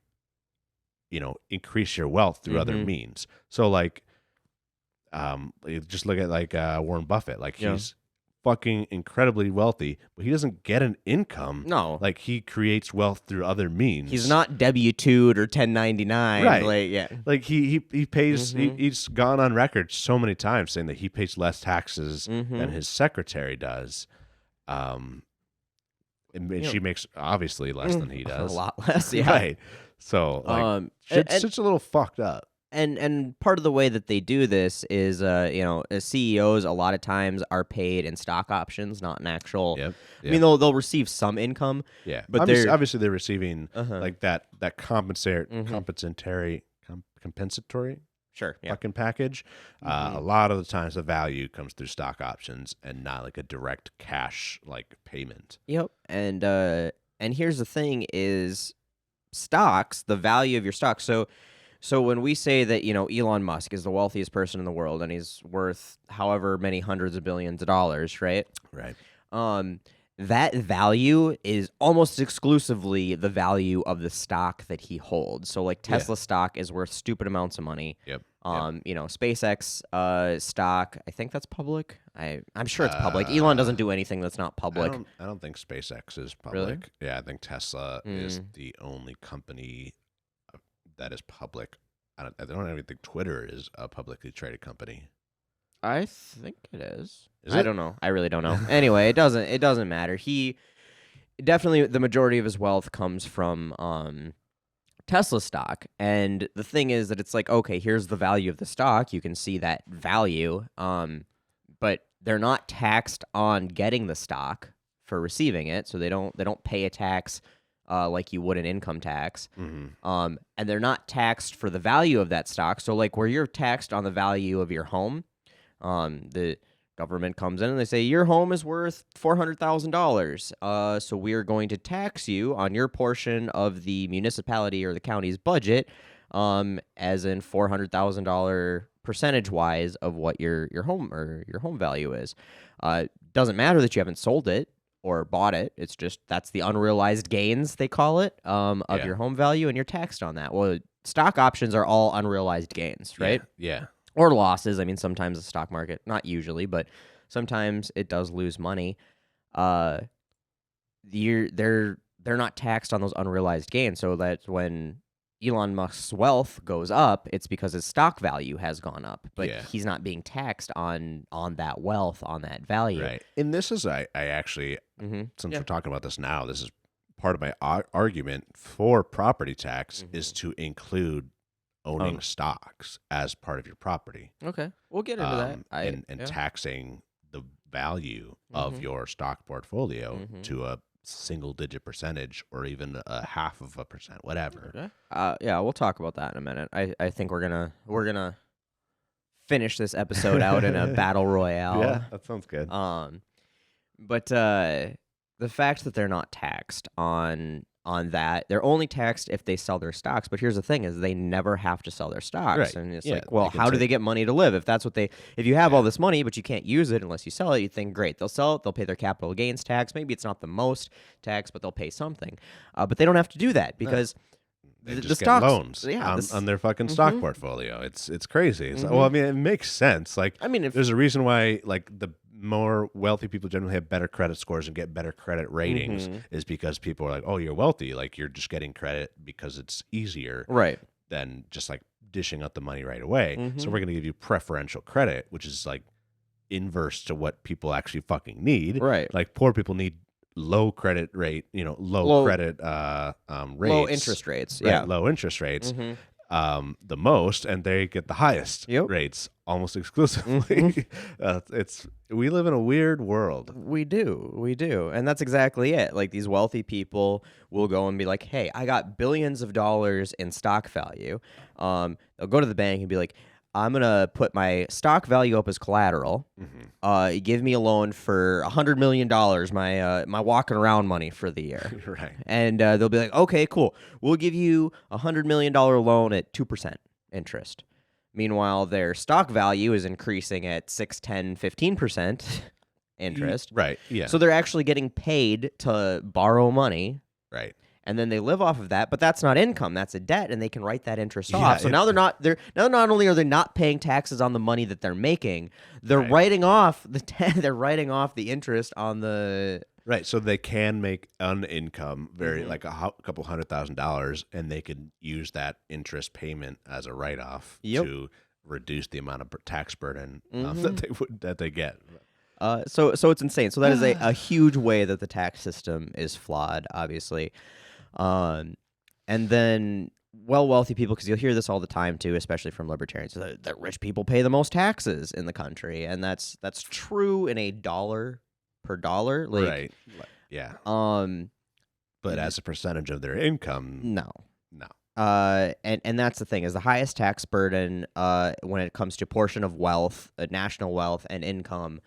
increase your wealth through other means. So like, you just look at like Warren Buffett. Like he's fucking incredibly wealthy, but he doesn't get an income. No, like he creates wealth through other means. He's not W-2'd or 1099. Right. Like, yeah. Like he pays. He's gone on record so many times saying that he pays less taxes than his secretary does. And she makes obviously less than he does. A lot less. Yeah. Right. So like, it's a little fucked up. And part of the way that they do this is, as CEOs a lot of times are paid in stock options, not in actual. Yep. I mean, they'll receive some income. Yeah, but obviously they're receiving like that compensatory Sure. Yeah. fucking package. A lot of the times the value comes through stock options and not like a direct cash like payment. Yep. And here's the thing: is stocks, the value of your stocks. So when we say that, Elon Musk is the wealthiest person in the world and he's worth however many hundreds of billions of dollars, right? Right. That value is almost exclusively the value of the stock that he holds. So like Tesla stock is worth stupid amounts of money. Yep. SpaceX stock, I think that's public. I'm sure it's public. Elon doesn't do anything that's not public. I don't think SpaceX is public. Really? Yeah, I think Tesla is the only company that is public. I don't even think Twitter is a publicly traded company. I think it is. Is I it? don't know. I really don't know. Anyway, it doesn't matter. He definitely, the majority of his wealth comes from Tesla stock. And the thing is that it's like, okay, here's the value of the stock. You can see that value. But they're not taxed on getting the stock for receiving it, so they don't pay a tax like you would an income tax. And they're not taxed for the value of that stock. So like where you're taxed on the value of your home, the government comes in and they say your home is worth $400,000. So we are going to tax you on your portion of the municipality or the county's budget, as in $400,000 percentage wise of what your home value is. Doesn't matter that you haven't sold it or bought it. It's just that's the unrealized gains, they call it, of your home value, and you're taxed on that. Well, stock options are all unrealized gains, right? Yeah. Or losses. I mean, sometimes the stock market, not usually, but sometimes it does lose money. They're not taxed on those unrealized gains. So that when Elon Musk's wealth goes up, it's because his stock value has gone up, but he's not being taxed on that wealth, on that value. Right. And this is, I actually, since we're talking about this now, this is part of my argument for property tax is to include owning stocks as part of your property. Okay. We'll get into that. And taxing the value of your stock portfolio to a single-digit percentage or even a 0.5%, whatever. Okay. We'll talk about that in a minute. I think we're gonna finish this episode out in a battle royale. Yeah, that sounds good. But the fact that they're not taxed on that, they're only taxed if they sell their stocks. But here's the thing: is they never have to sell their stocks, right. And it's like, well, how do they get money to live? If that's what if you have all this money but you can't use it unless you sell it, you think, great, they'll sell it, they'll pay their capital gains tax. Maybe it's not the most tax, but they'll pay something. But they don't have to do that because they just the get stocks, loans on their fucking stock portfolio. It's crazy. It's well, I mean, it makes sense. Like, I mean, there's a reason why like the more wealthy people generally have better credit scores and get better credit ratings is because people are like, oh, you're wealthy. Like, you're just getting credit because it's easier than just like dishing out the money right away. So we're going to give you preferential credit, which is like inverse to what people actually fucking need. Right. Like, poor people need low credit rate, low credit rates. Low interest rates. Right, Yeah. low interest rates. The most, and they get the highest rates almost exclusively. We live in a weird world. We do, and that's exactly it. Like, these wealthy people will go and be like, "Hey, I got billions of dollars in stock value." They'll go to the bank and be like, I'm gonna put my stock value up as collateral. Give me a loan for $100 million, my walking around money for the year. Right. And they'll be like, okay, cool. We'll give you $100 million loan at 2% interest. Meanwhile, their stock value is increasing at 6, 10, 15% interest. Right. Yeah. So they're actually getting paid to borrow money. Right. And then they live off of that, but that's not income. That's a debt, and they can write that interest off. So now not only are they not paying taxes on the money that they're making, they're writing off they're writing off the interest on the Right. So they can make an income like a couple $100,000, and they could use that interest payment as a write off to reduce the amount of tax burden that they get. So it's insane. So that is a huge way that the tax system is flawed, obviously. And then wealthy people, because you'll hear this all the time too, especially from libertarians, that rich people pay the most taxes in the country, and that's true in a dollar per dollar, like, right? Yeah. But as a percentage of their income, no. And that's the thing, is the highest tax burden when it comes to portion of wealth, national wealth, and income,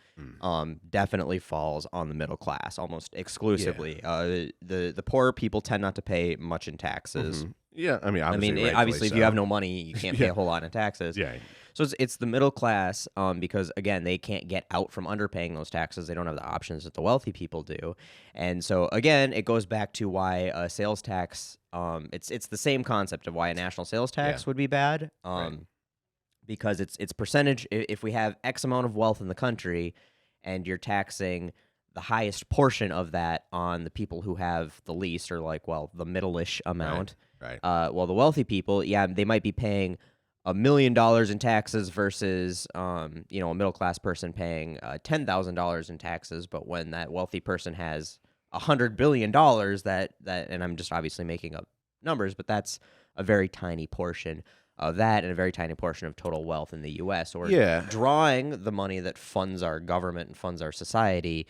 definitely falls on the middle class almost exclusively. The poorer people tend not to pay much in taxes. Yeah, obviously, if you have no money, you can't pay a whole lot in taxes. Yeah. So it's the middle class, because again, they can't get out from underpaying those taxes. They don't have the options that the wealthy people do, and so again, it goes back to why a sales tax. It's the same concept of why a national sales tax would be bad. Because it's percentage. If we have X amount of wealth in the country, and you're taxing the highest portion of that on the people who have the least, or the middle-ish amount. Right. Well, the wealthy people, they might be paying $1 million in taxes versus, a middle-class person paying $10,000 in taxes. But when that wealthy person has $100 billion, and I'm just obviously making up numbers, but that's a very tiny portion of that, and a very tiny portion of total wealth in the U.S. Or drawing the money that funds our government and funds our society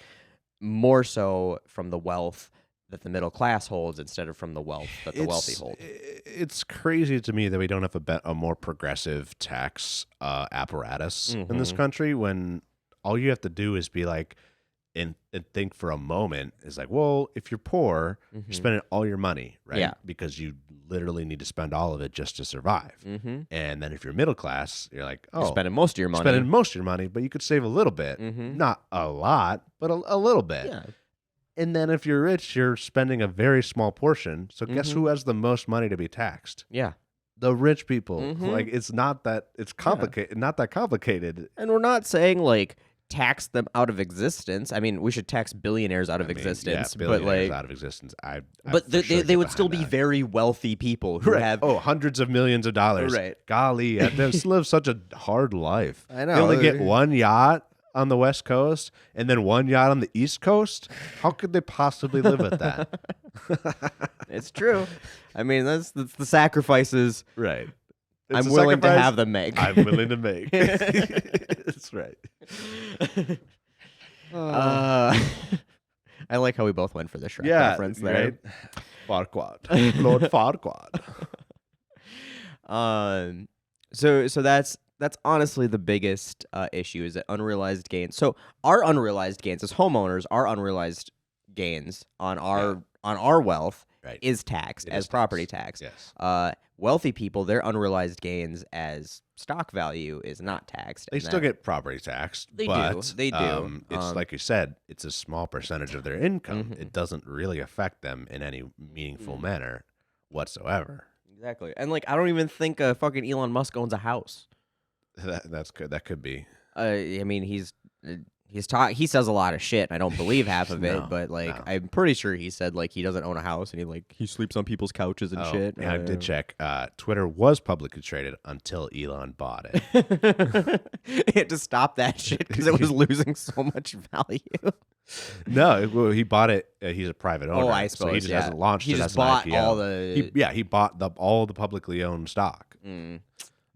more so from the wealth that the middle class holds instead of from the wealth that the wealthy hold. It's crazy to me that we don't have a more progressive tax apparatus in this country, when all you have to do is be like, and think for a moment, is like, well, if you're poor, you're spending all your money, right? Yeah. Because you literally need to spend all of it just to survive. And then if you're middle class, you're like, oh, you're spending most of your money. But you could save a little bit. Not a lot, but a little bit. Yeah. And then if you're rich, you're spending a very small portion. So guess who has the most money to be taxed? Yeah. The rich people. Like, it's not that it's complicated, not that complicated. And we're not saying tax them out of existence. I mean, we should tax billionaires out of existence, billionaires out of existence. But they would still be very wealthy people who have hundreds of millions of dollars. Right. Golly, they live such a hard life. I know. They only get one yacht on the West Coast and then one yacht on the East Coast. How could they possibly live with that? It's true. I mean, that's the sacrifices. Right. I'm willing to have them make. I'm willing to make. That's right. I like how we both went for the Shrek reference there. Right? Farquaad. Lord Farquaad. So that's honestly the biggest issue, is that unrealized gains. So our unrealized gains as homeowners, our unrealized gains on our wealth is taxed as property tax. Yes. Wealthy people, their unrealized gains as stock value is not taxed. They still get property tax. They do. It's like you said, it's a small percentage of their income. It doesn't really affect them in any meaningful manner whatsoever. Exactly. And I don't even think fucking Elon Musk owns a house. That's good. That could be. I mean, he says a lot of shit, and I don't believe half of it, but I'm pretty sure he said he doesn't own a house, and he sleeps on people's couches and shit. Yeah, I did check. Twitter was publicly traded until Elon bought it. He had to stop that shit because it was losing so much value. No, well, he bought it. He's a private owner. Oh, I suppose. So he just hasn't launched it as an bought IPO. all the. He bought all the publicly owned stock.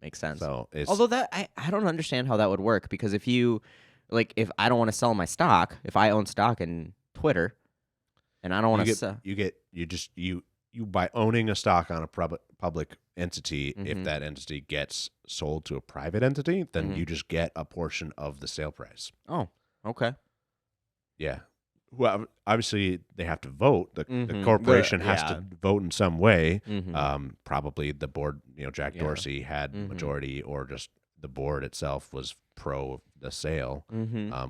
Makes sense. So although I don't understand how that would work, because if you. If I don't want to sell my stock, if I own stock in Twitter, and I don't want to sell, you by owning a stock on a public entity, if that entity gets sold to a private entity, then you just get a portion of the sale price. Oh, okay. Yeah. Well, obviously they have to vote. The corporation has to vote in some way. Probably the board, Jack Dorsey had majority, or just the board itself was pro the sale,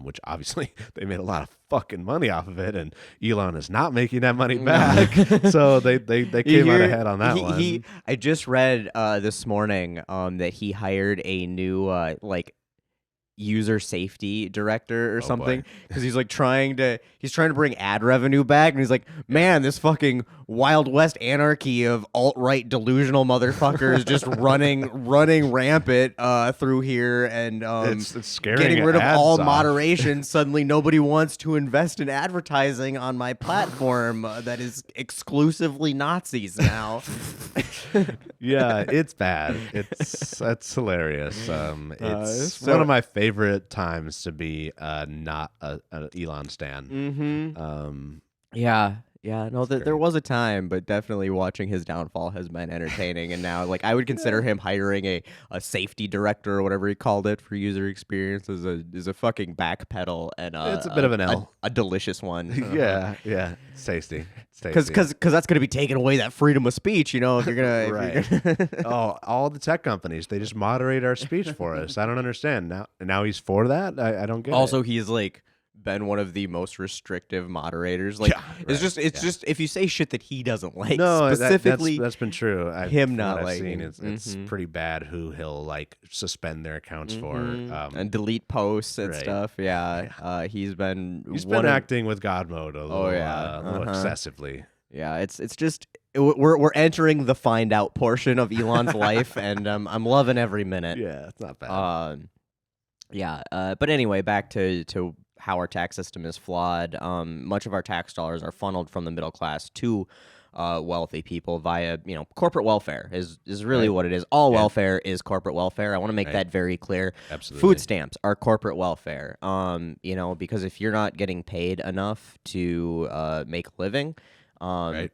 which obviously they made a lot of fucking money off of it, and Elon is not making that money back. So they came out ahead on that one. I just read this morning that he hired a new user safety director or something, because he's trying to bring ad revenue back, and he's like, man, this fucking Wild West anarchy of alt-right delusional motherfuckers just running rampant through here, and it's scaring getting rid of all off. Moderation. Suddenly nobody wants to invest in advertising on my platform that is exclusively Nazis now. Yeah, it's bad. That's hilarious. It's one of my favorite times to be not an Elon stan. Yeah, no, there was a time, but definitely watching his downfall has been entertaining. And now, I would consider him hiring a safety director or whatever he called it for user experience is a fucking backpedal, and it's a bit of an L, a delicious one. Yeah, it's tasty. Because that's gonna be taking away that freedom of speech, if you're gonna right. All the tech companies, they just moderate our speech for us. I don't understand now he's for that. I don't get it. Also, he's been one of the most restrictive moderators. It's just if you say shit that he doesn't like, specifically that's been true. It's pretty bad who he'll suspend their accounts for and delete posts and stuff. He's been acting with God mode a little excessively. Yeah, it's just we're entering the find out portion of Elon's life, and I'm loving every minute. Yeah, it's not bad. But anyway, back to how our tax system is flawed. Much of our tax dollars are funneled from the middle class to wealthy people via, corporate welfare is really what it is. All welfare is corporate welfare. I want to make that very clear. Absolutely. Food stamps are corporate welfare. Because if you're not getting paid enough to make a living,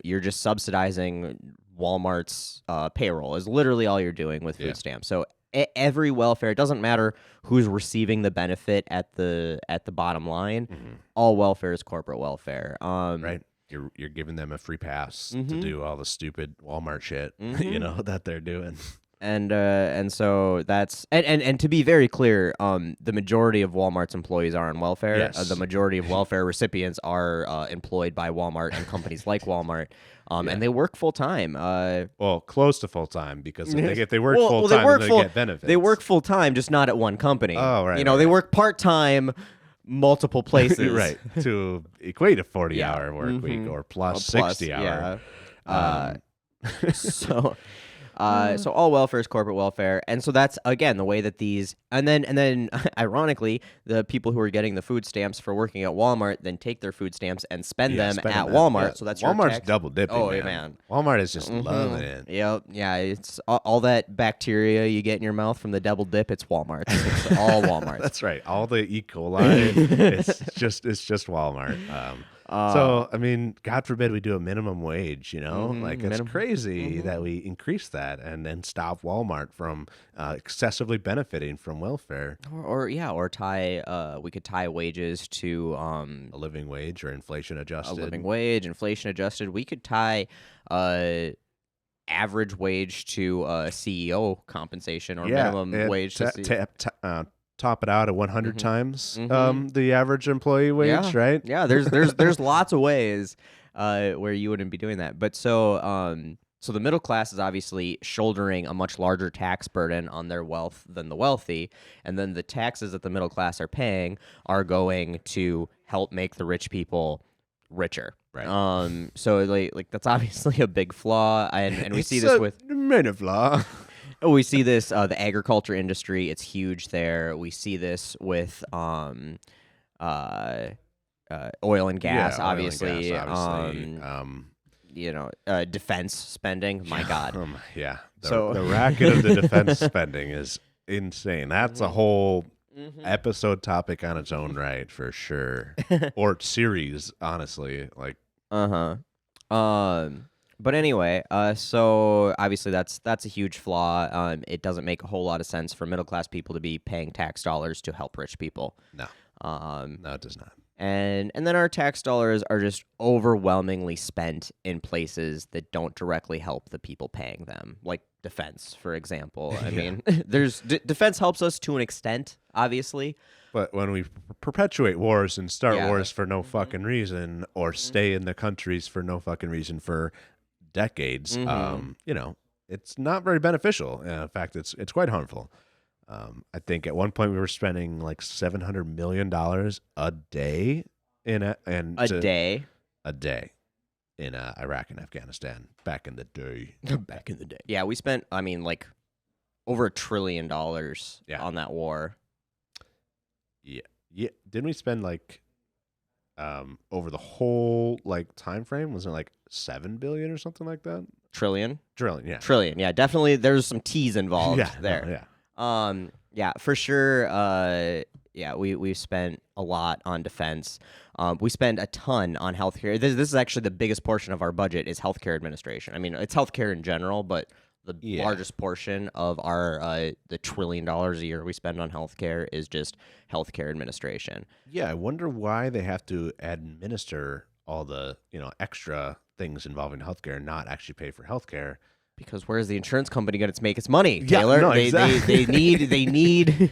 you're just subsidizing Walmart's payroll is literally all you're doing with food stamps. So every welfare, it doesn't matter who's receiving the benefit at the bottom line. All welfare is corporate welfare. Right. You're giving them a free pass to do all the stupid Walmart shit, that they're doing. And so that's and to be very clear, the majority of Walmart's employees are on welfare. Yes. The majority of welfare recipients are employed by Walmart and companies like Walmart. And they work full time. Well, close to full time, because if they work full time, they get benefits. They work full time, just not at one company. Oh, right. They work part time, multiple places. Right, to equate a 40-hour work week or plus 60 hour. So all welfare is corporate welfare, and so that's again the way that these, and then ironically, the people who are getting the food stamps for working at Walmart then take their food stamps and spend them at Walmart. Yeah. So that's Walmart's double dipping. Oh man. Walmart is just loving it. Yep, yeah, it's all that bacteria you get in your mouth from the double dip. It's Walmart. It's all Walmart. That's right. All the E. coli. it's just Walmart. So, I mean, God forbid we do a minimum wage, it's crazy that we increase that and then stop Walmart from excessively benefiting from welfare. Or we could tie wages to a living wage or inflation adjusted. A living wage, inflation adjusted. We could tie average wage to CEO compensation or minimum wage to top it out at 100 times the average employee wage, right? Yeah, there's lots of ways where you wouldn't be doing that. But so the middle class is obviously shouldering a much larger tax burden on their wealth than the wealthy, and then the taxes that the middle class are paying are going to help make the rich people richer. Right. So that's obviously a big flaw, and we see this with many flaw. We see this, the agriculture industry, it's huge there. We see this with oil and gas, obviously. Defense spending, my God. The racket of the defense spending is insane. That's a whole episode topic on its own right, for sure. Or series, honestly. But anyway, so obviously that's a huge flaw. It doesn't make a whole lot of sense for middle class people to be paying tax dollars to help rich people. No, no, it does not. And then our tax dollars are just overwhelmingly spent in places that don't directly help the people paying them, like defense, for example. I mean, there's defense helps us to an extent, obviously. But when we perpetuate wars and start wars for no fucking reason, or stay in the countries for no fucking reason for decades, it's not very beneficial. In fact, it's quite harmful. I think at one point we were spending like $700 million a day a day in Iraq and Afghanistan back in the day. Back in the day, yeah, we spent, I mean, like over $1 trillion on that war. Yeah. Didn't we spend like over the whole like time frame? Was it like 7 billion or something like that? Trillion, yeah. Trillion, yeah, definitely. There's some T's involved there. Yeah, for sure. We've spent a lot on defense. We spend a ton on healthcare. This is actually the biggest portion of our budget is healthcare administration. I mean, it's healthcare in general, but the largest portion of our the $1 trillion a year we spend on healthcare is just healthcare administration. Yeah, I wonder why they have to administer all the extra things involving healthcare and not actually pay for healthcare. Because where's the insurance company going to make its money, Yeah, Taylor? no, they need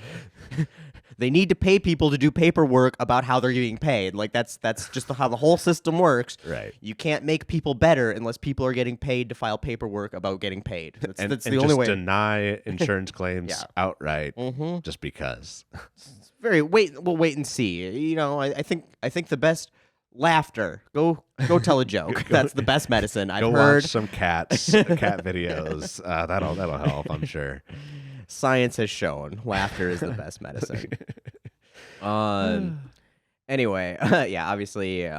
they need to pay people to do paperwork about how they're getting paid. Like that's just how the whole system works. Right. You can't make people better unless people are getting paid to file paperwork about getting paid. That's the only way. Deny insurance claims outright just because. We'll wait and see. I think the best. Laughter. Go tell a joke. That's the best medicine. I've heard. Watch some cat videos. That'll help, I'm sure. Science has shown laughter is the best medicine. Anyway, obviously,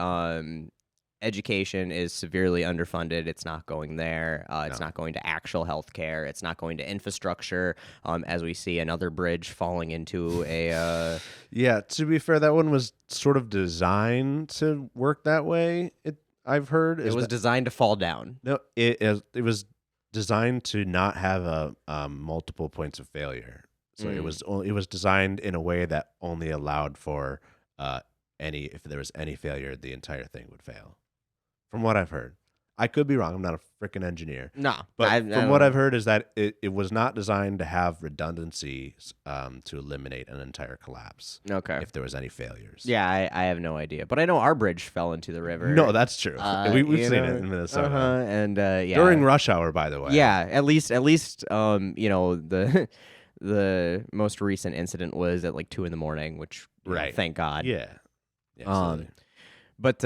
education is severely underfunded. It's not going there. It's not going to actual healthcare. It's not going to infrastructure. As we see another bridge falling into a. Yeah, to be fair, that one was sort of designed to work that way. I've heard it was designed to fall down. No, it was designed to not have a multiple points of failure. So it was designed in a way that only allowed for if there was any failure, the entire thing would fail. From what I've heard. I could be wrong. I'm not a freaking engineer. No. But from what I've heard is that it was not designed to have redundancy to eliminate an entire collapse. Okay. If there was any failures. Yeah, I have no idea. But I know our bridge fell into the river. No, that's true. We've seen it in Minnesota. And during rush hour, by the way. Yeah, at least the most recent incident was at like 2 a.m, which thank God. Yeah. Absolutely. But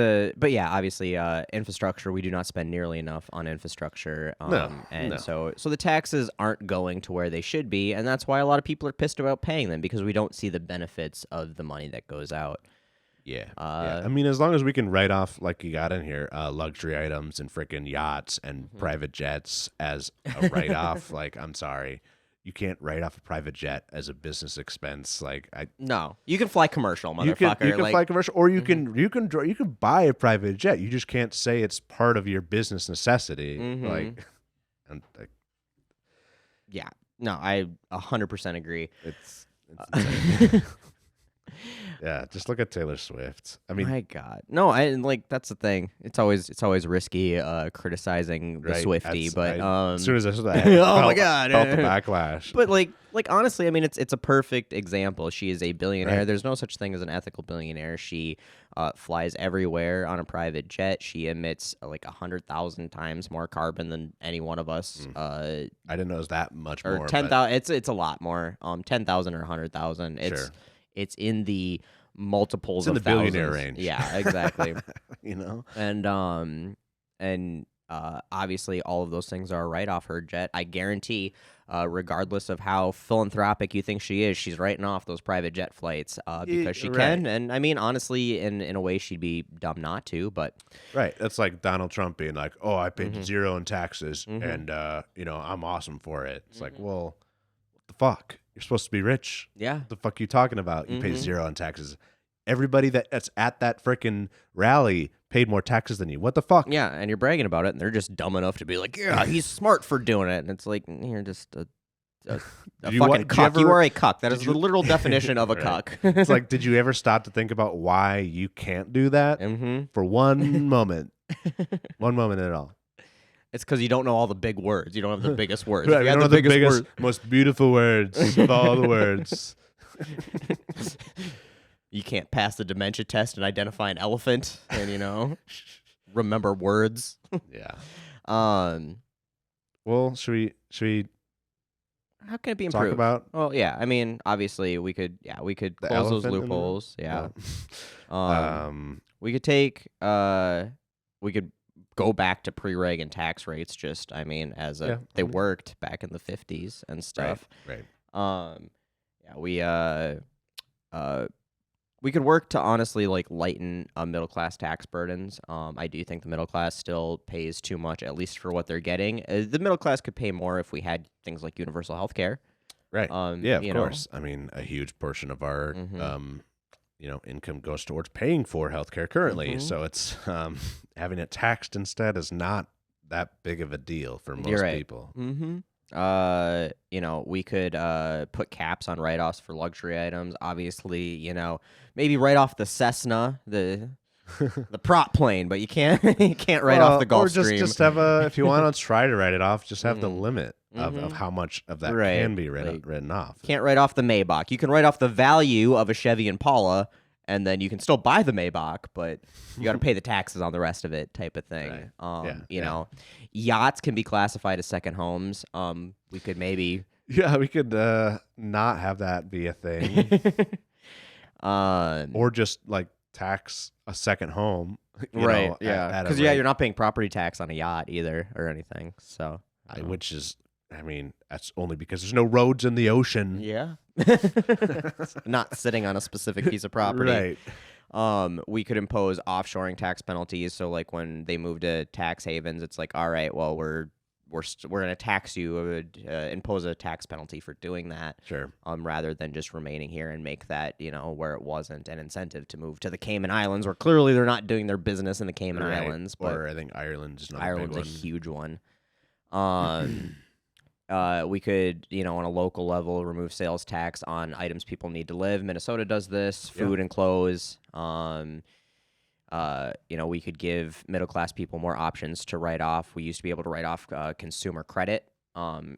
yeah, obviously, infrastructure. We do not spend nearly enough on infrastructure, so the taxes aren't going to where they should be, and that's why a lot of people are pissed about paying them because we don't see the benefits of the money that goes out. Yeah. I mean, as long as we can write off, like you got in here, luxury items and freaking yachts and private jets as a write-off, like, I'm sorry. You can't write off a private jet as a business expense. No, you can fly commercial, motherfucker. You can fly commercial, or you can buy a private jet. You just can't say it's part of your business necessity. Yeah, no, I 100% agree. It's insane. Yeah, just look at Taylor Swift. I mean, my God, no, that's the thing. It's always risky criticizing the Swiftie, but as soon as I said that, my God, felt the backlash. But like honestly, I mean, it's a perfect example. She is a billionaire. Right. There's no such thing as an ethical billionaire. She flies everywhere on a private jet. She emits 100,000 times more carbon than any one of us. I didn't know it was that much more. Or 10,000. It's a lot more. 10,000 or 100,000. It's in the multiples of the thousands. Billionaire range. Yeah, exactly. And obviously all of those things are right off her jet. I guarantee, regardless of how philanthropic you think she is, she's writing off those private jet flights because she can. And I mean, honestly, in a way, she'd be dumb not to. But that's like Donald Trump being like, "Oh, I paid zero in taxes, and I'm awesome for it." It's like, well, what the fuck? You're supposed to be rich. Yeah. What the fuck are you talking about? You pay zero on taxes. Everybody that's at that freaking rally paid more taxes than you. What the fuck? Yeah, and you're bragging about it, and they're just dumb enough to be like, yeah, he's smart for doing it. And it's like, you're just a fucking cuck. You are a cuck. That is the literal definition of a cuck. It's like, did you ever stop to think about why you can't do that for one moment? One moment at all. It's because you don't know all the big words. You don't have the biggest words. Right, you don't have the biggest most beautiful words of all the words. You can't pass the dementia test and identify an elephant and, remember words. Yeah. Well, should we how can it be improved? Talk about? Well, yeah. I mean, obviously, we could close those loopholes. Yeah. We could take. We could go back to pre-Reagan tax rates. Just, I mean, they worked back in the 50s and stuff. Right. Yeah. We could work to honestly lighten middle class tax burdens. I do think the middle class still pays too much, at least for what they're getting. The middle class could pay more if we had things like universal health care. Right. Yeah, of course. I mean, a huge portion of our income goes towards paying for healthcare currently. So it's having it taxed instead is not that big of a deal for most people. We could put caps on write-offs for luxury items. Obviously, maybe write off the Cessna, the prop plane, but you can't write off the Gulfstream. Or just have if you want to try to write it off, just have the limit of how much of that can be written off. Can't write off the Maybach. You can write off the value of a Chevy Impala, and then you can still buy the Maybach, but you got to pay the taxes on the rest of it, type of thing. Right. Yachts can be classified as second homes. We could maybe we could not have that be a thing, or just tax a second home, right? Because you're not paying property tax on a yacht either or anything. So which is. I mean, that's only because there's no roads in the ocean. Yeah. Not sitting on a specific piece of property. Right. We could impose offshoring tax penalties. So, when they move to tax havens, it's like, all right, well, we're going to tax you, impose a tax penalty for doing that. Sure. Rather than just remaining here and make that, where it wasn't an incentive to move to the Cayman Islands, where clearly they're not doing their business in the Cayman Islands. But or I think Ireland's a huge one. We could, on a local level, remove sales tax on items people need to live. Minnesota does this, food and clothes. We could give middle-class people more options to write off. We used to be able to write off consumer credit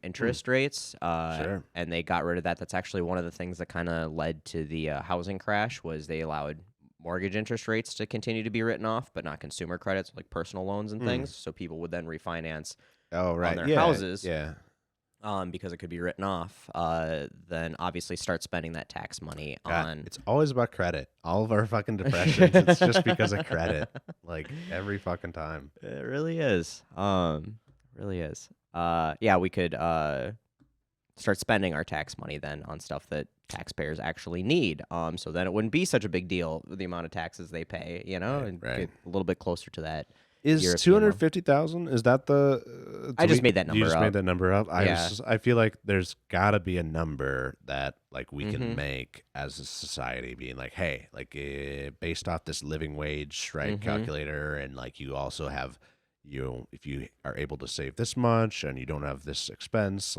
interest rates, Sure. And they got rid of that. That's actually one of the things that kind of led to the housing crash, was they allowed mortgage interest rates to continue to be written off, but not consumer credits, like personal loans and things. So people would then refinance on their houses. Yeah. Because it could be written off, then obviously start spending that tax money on... It's always about credit. All of our fucking depressions, it's just because of credit. Every fucking time. It really is. We could start spending our tax money then on stuff that taxpayers actually need. So then it wouldn't be such a big deal, the amount of taxes they pay, and get a little bit closer to that. Is 250,000? Is that the? I just made that number you just up. Made that number up. Yeah. I feel like there's got to be a number that we can make as a society, being hey, based off this living wage calculator, and you also have if you are able to save this much and you don't have this expense,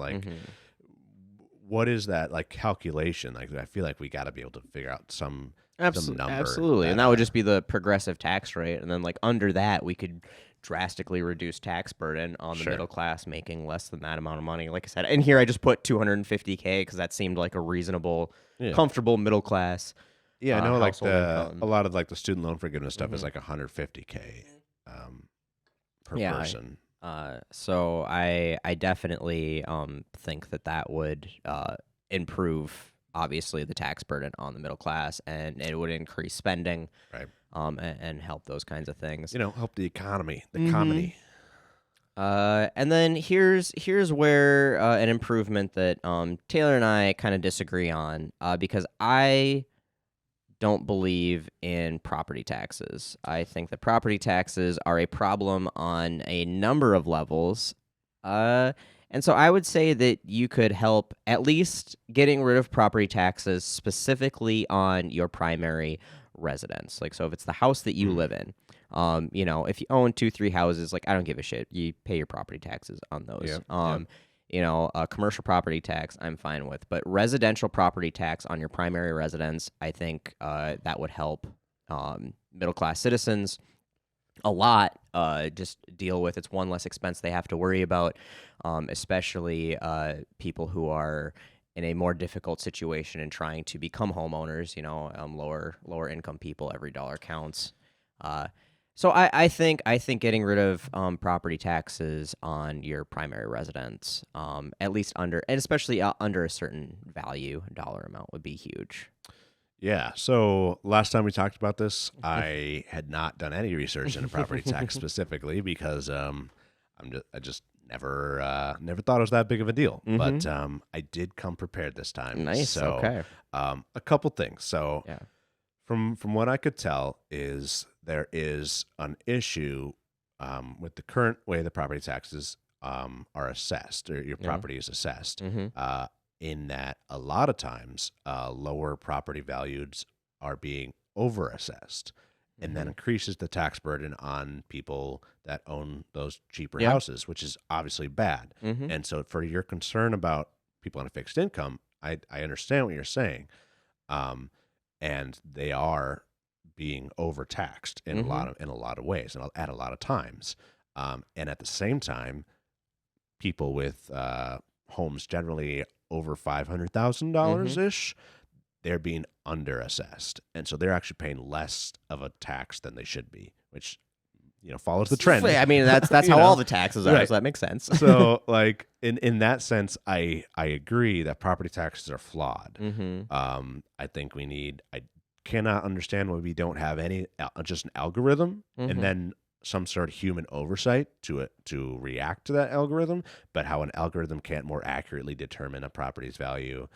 what is that calculation? I feel like we got to be able to figure out some number. Absolutely. And that would just be the progressive tax rate. And then under that, we could drastically reduce tax burden on the middle class making less than that amount of money. Like I said, and here I just put $250K because that seemed like a reasonable, comfortable middle class. Yeah, I know a lot of the student loan forgiveness stuff is $150K per person. So I definitely think that would improve, obviously, the tax burden on the middle class, and it would increase spending, right? And help those kinds of things. Help the economy, comedy. And then here's where an improvement that Taylor and I kind of disagree on, because I don't believe in property taxes. I think that property taxes are a problem on a number of levels. And so I would say that you could help at least getting rid of property taxes specifically on your primary residence. So if it's the house that you live in, If you own 2, 3 houses, like I don't give a shit. You pay your property taxes on those. A commercial property tax, I'm fine with, but residential property tax on your primary residence, I think that would help middle class citizens a lot. Just deal with it's one less expense they have to worry about, especially people who are in a more difficult situation and trying to become homeowners. Lower income people. Every dollar counts. So I think getting rid of property taxes on your primary residence, at least under, and especially under a certain value dollar amount, would be huge. Yeah. So last time we talked about this, I had not done any research into property tax specifically because I just never thought it was that big of a deal. But I did come prepared this time. Nice. So, okay. A couple things. So from what I could tell is there is an issue with the current way the property taxes are assessed, or your property is assessed. In that a lot of times lower property values are being overassessed, and then increases the tax burden on people that own those cheaper houses, which is obviously bad. And so for your concern about people on a fixed income, I understand what you're saying. And they are being overtaxed in a lot of ways and at a lot of times. And at the same time, people with homes generally over $500,000 ish, they're being underassessed, and so they're actually paying less of a tax than they should be, which follows the trend. I mean, that's how all the taxes are, so that makes sense. So, like in that sense, I agree that property taxes are flawed. I think I cannot understand why we don't have any just an algorithm and then some sort of human oversight to react to that algorithm, but how an algorithm can't more accurately determine a property's value,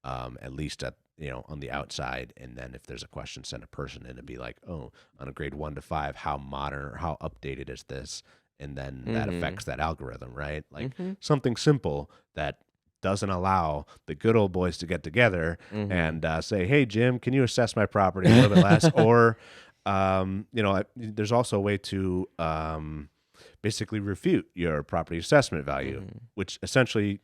at least on the outside. And then if there's a question, send a person in and be like, oh, on a grade 1 to 5, how modern or how updated is this? And then that affects that algorithm, right? Like something simple that doesn't allow the good old boys to get together and say, hey, Jim, can you assess my property a little bit less? Or there's also a way to basically refute your property assessment value, which essentially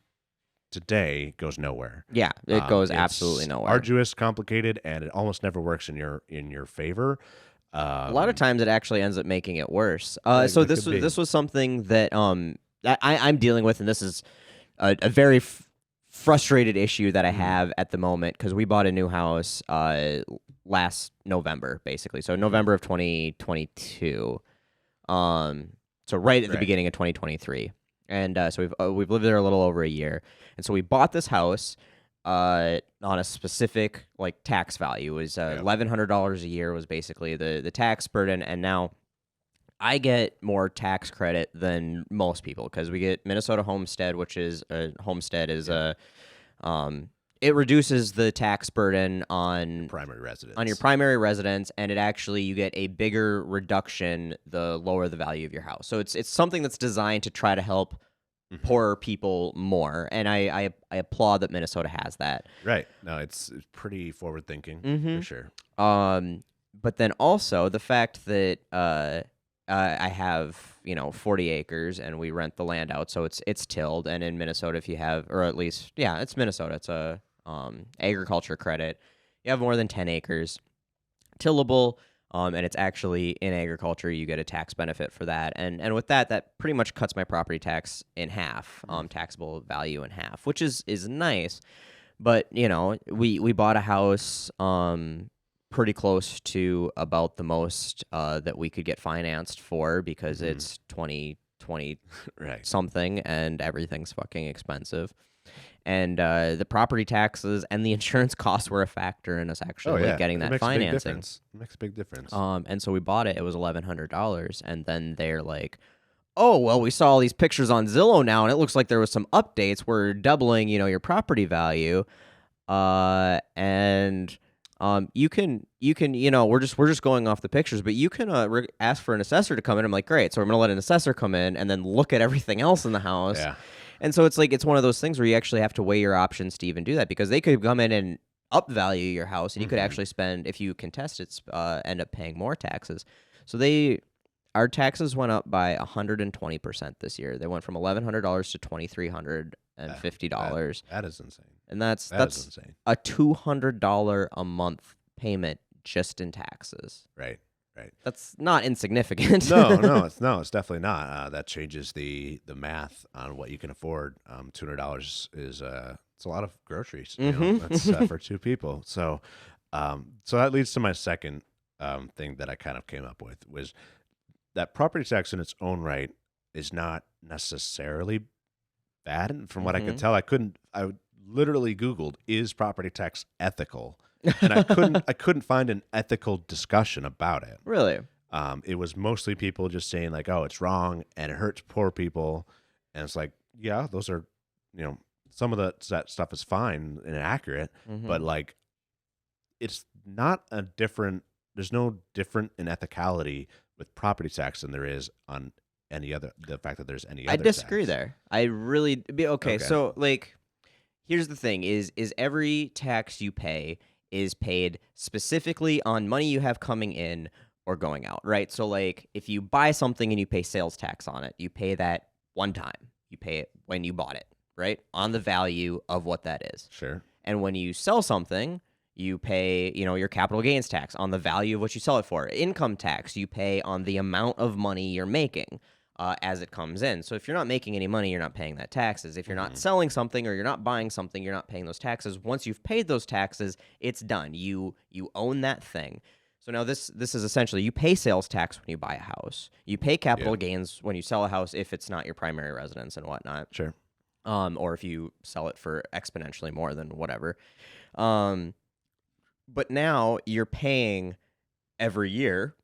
today goes nowhere. Yeah, it goes absolutely nowhere. Arduous, complicated, and it almost never works in your favor. A lot of times it actually ends up making it worse. So this was something that I'm dealing with, and this is a very frustrated issue that I have at the moment, because we bought a new house last November, basically. So November of 2022. So right at the beginning of 2023. And so we've lived there a little over a year. And so we bought this house on a specific tax value. It was $1,100 a year was basically the tax burden. And now I get more tax credit than most people because we get Minnesota Homestead, which is it reduces the tax burden on your primary residence, and you get a bigger reduction the lower the value of your house. So it's something that's designed to try to help poorer people more, and I applaud that Minnesota has that. Right. No, it's pretty forward thinking for sure. But then also the fact that I have 40 acres and we rent the land out, so it's tilled. And in Minnesota, if you have, or at least it's Minnesota, it's a agriculture credit. You have more than 10 acres tillable, and it's actually in agriculture, you get a tax benefit for that. And with that pretty much cuts my property tax in half, taxable value in half, which is nice. But we bought a house pretty close to about the most that we could get financed for, because it's 2020 something, and everything's fucking expensive. And the property taxes and the insurance costs were a factor in us actually getting that financing. It makes a big difference. And so we bought it. It was $1,100, and then they're like, "Oh, well, we saw all these pictures on Zillow now, and it looks like there was some updates. We're doubling, your property value, and you can, we're just going off the pictures, but you can ask for an assessor to come in." I'm like, "Great." So I'm gonna let an assessor come in and then look at everything else in the house. Yeah. And so it's one of those things where you actually have to weigh your options to even do that, because they could come in and upvalue your house, and you could actually spend, if you contest it, end up paying more taxes. So they Our taxes went up by 120% this year. They went from $1,100 to $2,350. That is insane. And that's insane. a $200 a month payment just in taxes. Right. That's not insignificant. No, it's definitely not. That changes the math on what you can afford. $200 is it's a lot of groceries. That's for two people. So that leads to my second thing that I kind of came up with was that property tax in its own right is not necessarily bad. And from what I could tell, I literally Googled, is property tax ethical? And I couldn't find an ethical discussion about it. Really? It was mostly people just saying like, oh, it's wrong and it hurts poor people. And it's like, yeah, those are, some of that stuff is fine and accurate, but like, it's not there's no different in ethicality with property tax than there is on the fact that there's any other I disagree tax. there. I really, okay. So like, here's the thing is every tax you pay is paid specifically on money you have coming in or going out, right? So like if you buy something and you pay sales tax on it, you pay that one time. You pay it when you bought it, right? On the value of what that is. Sure. And when you sell something, you pay, your capital gains tax on the value of what you sell it for. Income tax, you pay on the amount of money you're making. As it comes in. So if you're not making any money, you're not paying that taxes. If you're not selling something or you're not buying something, you're not paying those taxes. Once you've paid those taxes, it's done. You own that thing. So now this is essentially, you pay sales tax when you buy a house. You pay capital gains when you sell a house if it's not your primary residence and whatnot. Sure. Or if you sell it for exponentially more than whatever. But now you're paying every year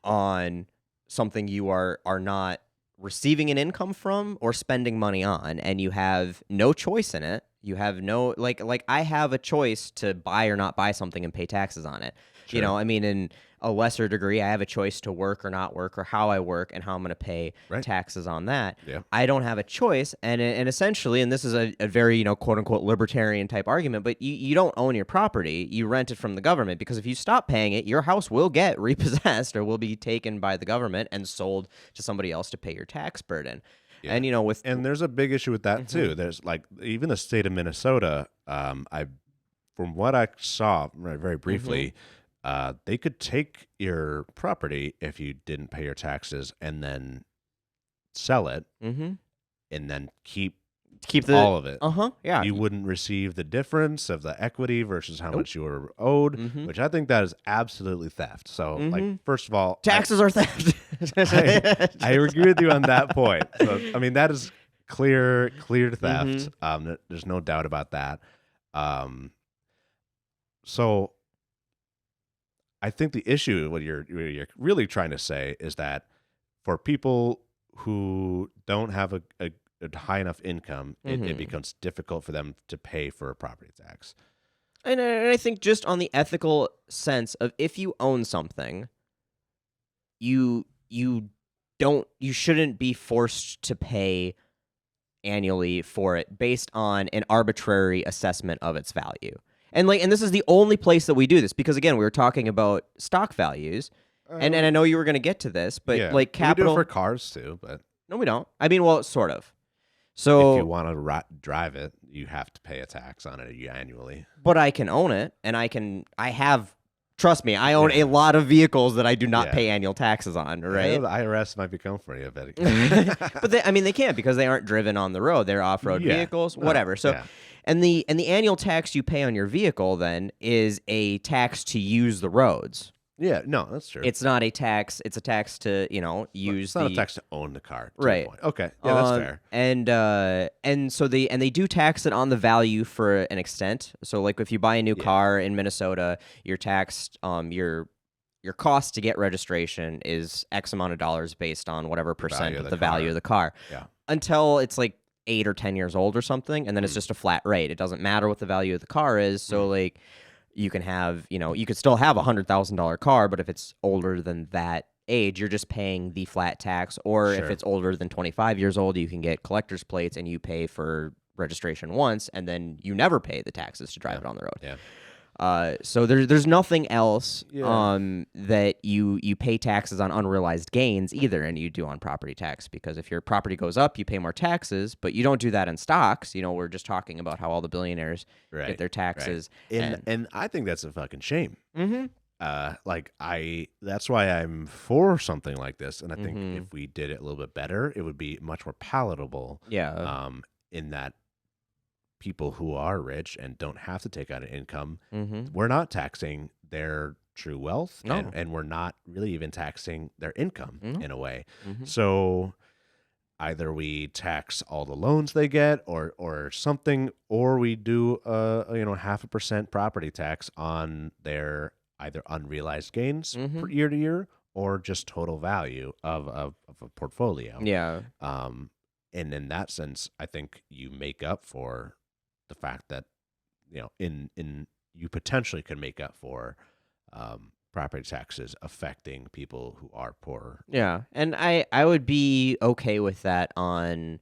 on something you are not receiving an income from or spending money on, and you have no choice in it. You have no like I have a choice to buy or not buy something and pay taxes on it. Sure. In a lesser degree, I have a choice to work or not work, or how I work and how I'm going to pay taxes on that. Yeah. I don't have a choice, and essentially, and this is a very quote unquote libertarian type argument, but you don't own your property; you rent it from the government, because if you stop paying it, your house will get repossessed or will be taken by the government and sold to somebody else to pay your tax burden. Yeah. And and there's a big issue with that too. There's like even the state of Minnesota. From what I saw very briefly. They could take your property if you didn't pay your taxes and then sell it and then keep all of it. Yeah. You wouldn't receive the difference of the equity versus how much you were owed, which I think that is absolutely theft. So, like, first of all, taxes are theft. I agree with you on that point. So, I mean, that is clear theft. There's no doubt about that. So I think the issue, what you're really trying to say, is that for people who don't have a high enough income, it becomes difficult for them to pay for a property tax. And I think just on the ethical sense of, if you own something, you shouldn't be forced to pay annually for it based on an arbitrary assessment of its value. And this is the only place that we do this, because again, we were talking about stock values, and I know you were going to get to this, but capital, we do it for cars too, but no, we don't. I mean, well, sort of. So if you want to drive it, you have to pay a tax on it annually. But I can own it, and trust me, I own a lot of vehicles that I do not pay annual taxes on, right? The IRS might be coming for you, I bet. But they can't, because they aren't driven on the road. They're off-road vehicles, whatever. So. Yeah. And the annual tax you pay on your vehicle then is a tax to use the roads. Yeah, no, that's true. It's not a tax. It's a tax to use. It's not a tax to own the car. Right. Okay. Yeah, that's fair. And so they do tax it on the value for an extent. So like if you buy a new car in Minnesota, you're taxed. Your cost to get registration is X amount of dollars based on whatever percent of the value of the car. Yeah. Until it's like 8 or 10 years old or something, and then it's just a flat rate. It doesn't matter what the value of the car is. So like you can have, you could still have $100,000 car, but if it's older than that age, you're just paying the flat tax. Or if it's older than 25 years old, you can get collector's plates and you pay for registration once, and then you never pay the taxes to drive it on the road. Yeah. So there's nothing else Yeah. that you pay taxes on unrealized gains either, and you do on property tax, because if your property goes up, you pay more taxes, but you don't do that in stocks. We're just talking about how all the billionaires get Right. their Right. taxes, And and and I think that's a fucking shame. mm-hmm, Like that's why I'm for something like this, and I think mm-hmm, if we did it a little bit better, it would be much more palatable. yeah, In that people who are rich and don't have to take out an income, mm-hmm, we're not taxing their true wealth, and no, and we're not really even taxing their income no, in a way. mm-hmm, So either we tax all the loans they get, or something, or we do 0.5% property tax on their either unrealized gains mm-hmm, per year to year, or just total value of a portfolio. yeah, um, and in that sense, I think you make up for the fact that in you potentially could make up for property taxes affecting people who are poorer. yeah, and I would be okay with that on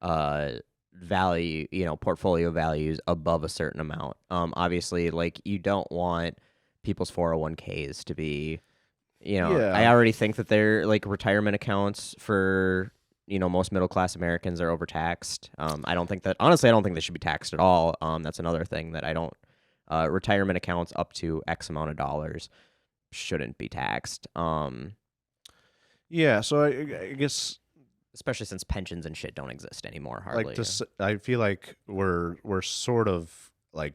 uh value, portfolio values above a certain amount. Obviously, like, you don't want people's 401ks to be, I Yeah. already think that they're like retirement accounts for, most middle class Americans are overtaxed. I don't think that, honestly, I don't think they should be taxed at all. That's another thing that I don't, retirement accounts up to X amount of dollars shouldn't be taxed. Yeah, so I guess Especially since pensions and shit don't exist anymore, like hardly. I feel like we're sort of like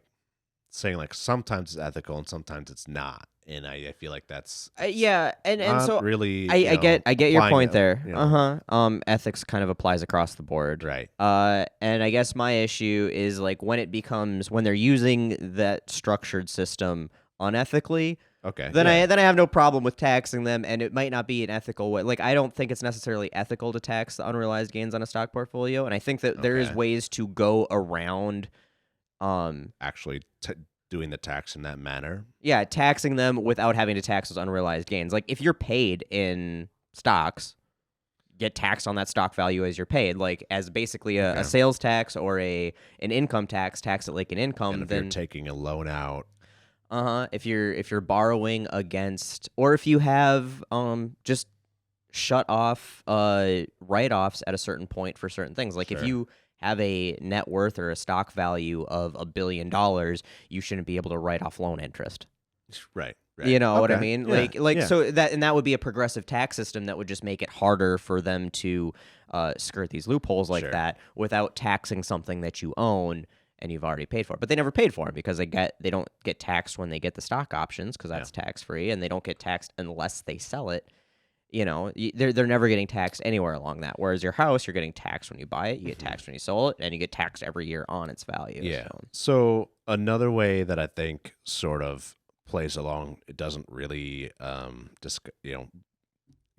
saying like sometimes it's ethical and sometimes it's not, and I feel like that's Yeah, and not so really I get your applying point it, there. Ethics kind of applies across the board. right. And I guess my issue is like when they're using that structured system unethically, Okay, then yeah, I have no problem with taxing them, and it might not be an ethical way. Like, I don't think it's necessarily ethical to tax the unrealized gains on a stock portfolio, and I think that there is okay. ways to go around. Um, Actually, doing the tax in that manner. Yeah, taxing them without having to tax those unrealized gains. Like, if you're paid in stocks, get taxed on that stock value as you're paid, like as basically a Okay, sales tax or an income tax it like an and income. if you're Then taking a loan out, if you're borrowing against, or if you have just shut off write-offs at a certain point for certain things, like if sure, you have a net worth or a stock value of $1 billion, you shouldn't be able to write off loan interest. right, You right. know what I Okay, mean? yeah, Like yeah, so that would be a progressive tax system that would just make it harder for them to skirt these loopholes like sure, that without taxing something that you own and you've already paid for. But they never paid for it because they don't get taxed when they get the stock options, because yeah. that's tax free, and they don't get taxed unless they sell it. They're never getting taxed anywhere along that. Whereas your house, you're getting taxed when you buy it, you get Mhm. taxed when you sell it, and you get taxed every year on its value. Yeah. So So another way that I think sort of plays along, it doesn't really just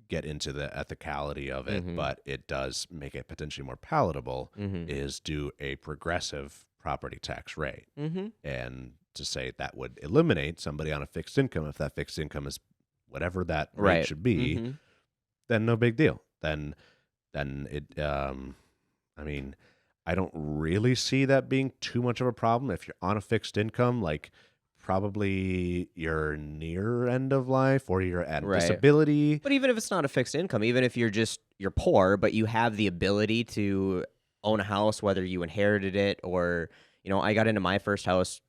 get into the ethicality of it, mm-hmm. but it does make it potentially more palatable, Mm-hmm. is do a progressive property tax rate. Mm-hmm. And to say that would eliminate somebody on a fixed income, if that fixed income is whatever that rate Right. should be, Mm-hmm. then no big deal. Then it I mean, I don't really see that being too much of a problem if you're on a fixed income, like probably you're near end of life or you're at a Right. disability. But even if it's not a fixed income, even if you're poor, but you have the ability to own a house, whether you inherited it or, I got into my first house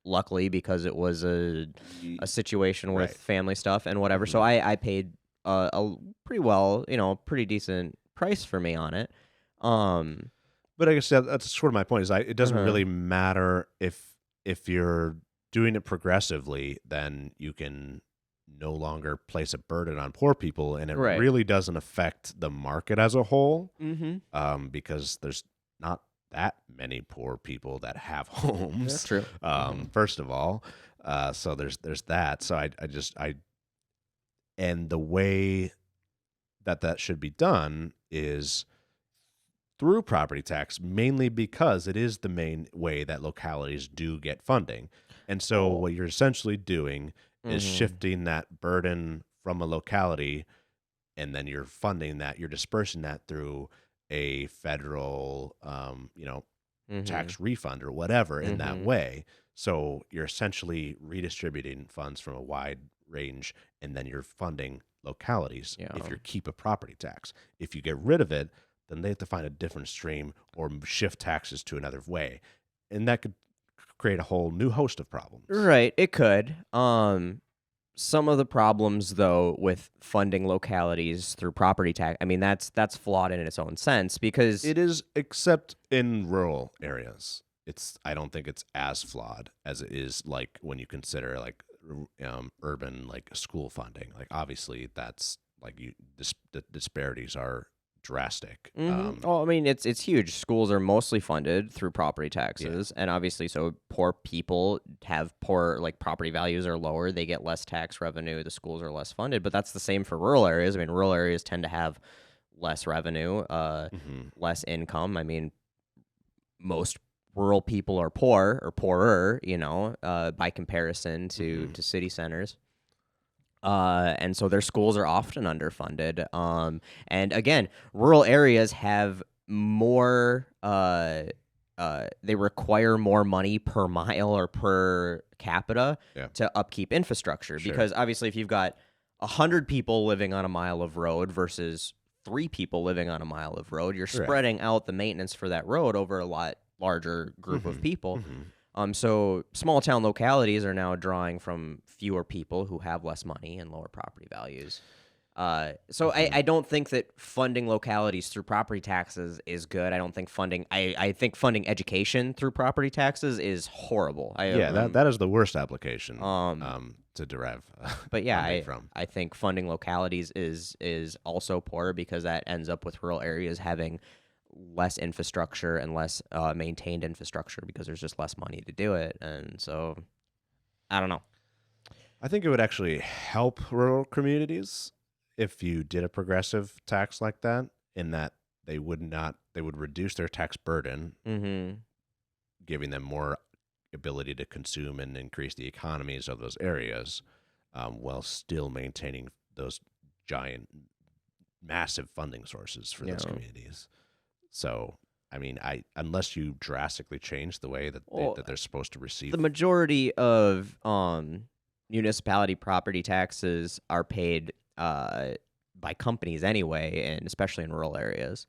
luckily because it was y- a situation with Right. family stuff and whatever. So hmm I paid a pretty well, pretty decent price for me on it. Um, But I guess that's sort of my point is it doesn't uh-huh. really matter if you're doing it progressively, then you can no longer place a burden on poor people, and it Right. really doesn't affect the market as a whole, Mm-hmm. because there's not that many poor people that have That's homes. true. Mm-hmm. First of all, so there's that. So I and the way that should be done is through property tax, mainly because it is the main way that localities do get funding. And so Oh. what you're essentially doing is Mm-hmm. shifting that burden from a locality, and then you're dispersing that through a federal, tax refund or whatever in that way. So you're essentially redistributing funds from a wide range, and then you're funding localities if you keep a property tax. If you get rid of it, then they have to find a different stream or shift taxes to another way. And that could create a whole new host of problems. Right, it could. Some of the problems, though, with funding localities through property tax, I mean, that's flawed in its own sense because it is, except in rural areas. I don't think it's as flawed as it is like when you consider like urban like school funding. Like obviously that's like the disparities are drastic. Well, I mean, it's huge. Schools are mostly funded through property taxes, and obviously, so poor people have poor like property values are lower. They get less tax revenue. The schools are less funded, but that's the same for rural areas. I mean, rural areas tend to have less revenue, less income. I mean, most rural people are poor or poorer, by comparison to city centers. And so their schools are often underfunded. And again, rural areas have more, they require more money per mile or per capita to upkeep infrastructure. Sure. Because obviously, if you've got 100 people living on a mile of road versus 3 people living on a mile of road, you're spreading out the maintenance for that road over a lot larger group of people. So small town localities are now drawing from fewer people who have less money and lower property values. So I don't think that funding localities through property taxes is good. I don't think I think funding education through property taxes is horrible. That is the worst application to derive. But yeah, from. I think funding localities is also poor because that ends up with rural areas having less infrastructure and less maintained infrastructure because there's just less money to do it. And so I don't know. I think it would actually help rural communities if you did a progressive tax like that, in that they would reduce their tax burden, giving them more ability to consume and increase the economies of those areas, while still maintaining those giant, massive funding sources for those communities. So, I mean, unless you drastically change the way that they're supposed to receive, the majority of municipality property taxes are paid by companies anyway, and especially in rural areas.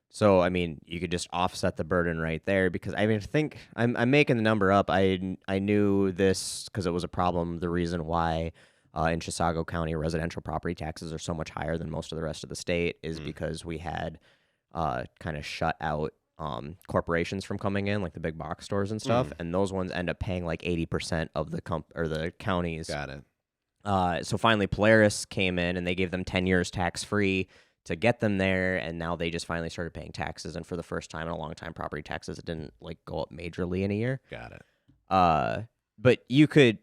So, I mean, you could just offset the burden right there because, I mean, I think I'm making the number up. I knew this because it was a problem. The reason why in Chisago County residential property taxes are so much higher than most of the rest of the state is because we had kind of shut out corporations from coming in, like the big box stores and stuff, and those ones end up paying like 80% of the counties. Got it. So finally, Polaris came in and they gave them 10 years tax free to get them there, and now they just finally started paying taxes. And for the first time in a long time, property taxes didn't like go up majorly in a year. Got it. But you could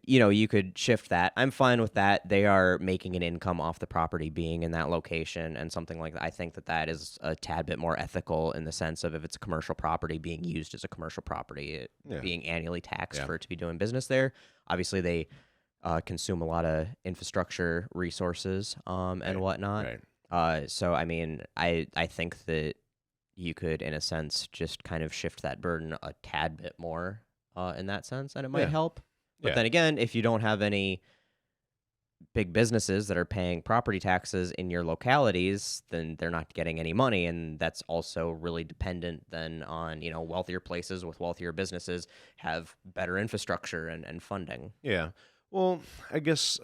shift that. I'm fine with that. They are making an income off the property being in that location and something like that. I think that is a tad bit more ethical in the sense of if it's a commercial property being used as a commercial property, being annually taxed for it to be doing business there. Obviously, they consume a lot of infrastructure resources and whatnot. Right. So, I mean, I think that you could, in a sense, just kind of shift that burden a tad bit more in that sense, and it might help. But then again, if you don't have any big businesses that are paying property taxes in your localities, then they're not getting any money, and that's also really dependent then on, wealthier places with wealthier businesses have better infrastructure and funding. Yeah. Well, I guess,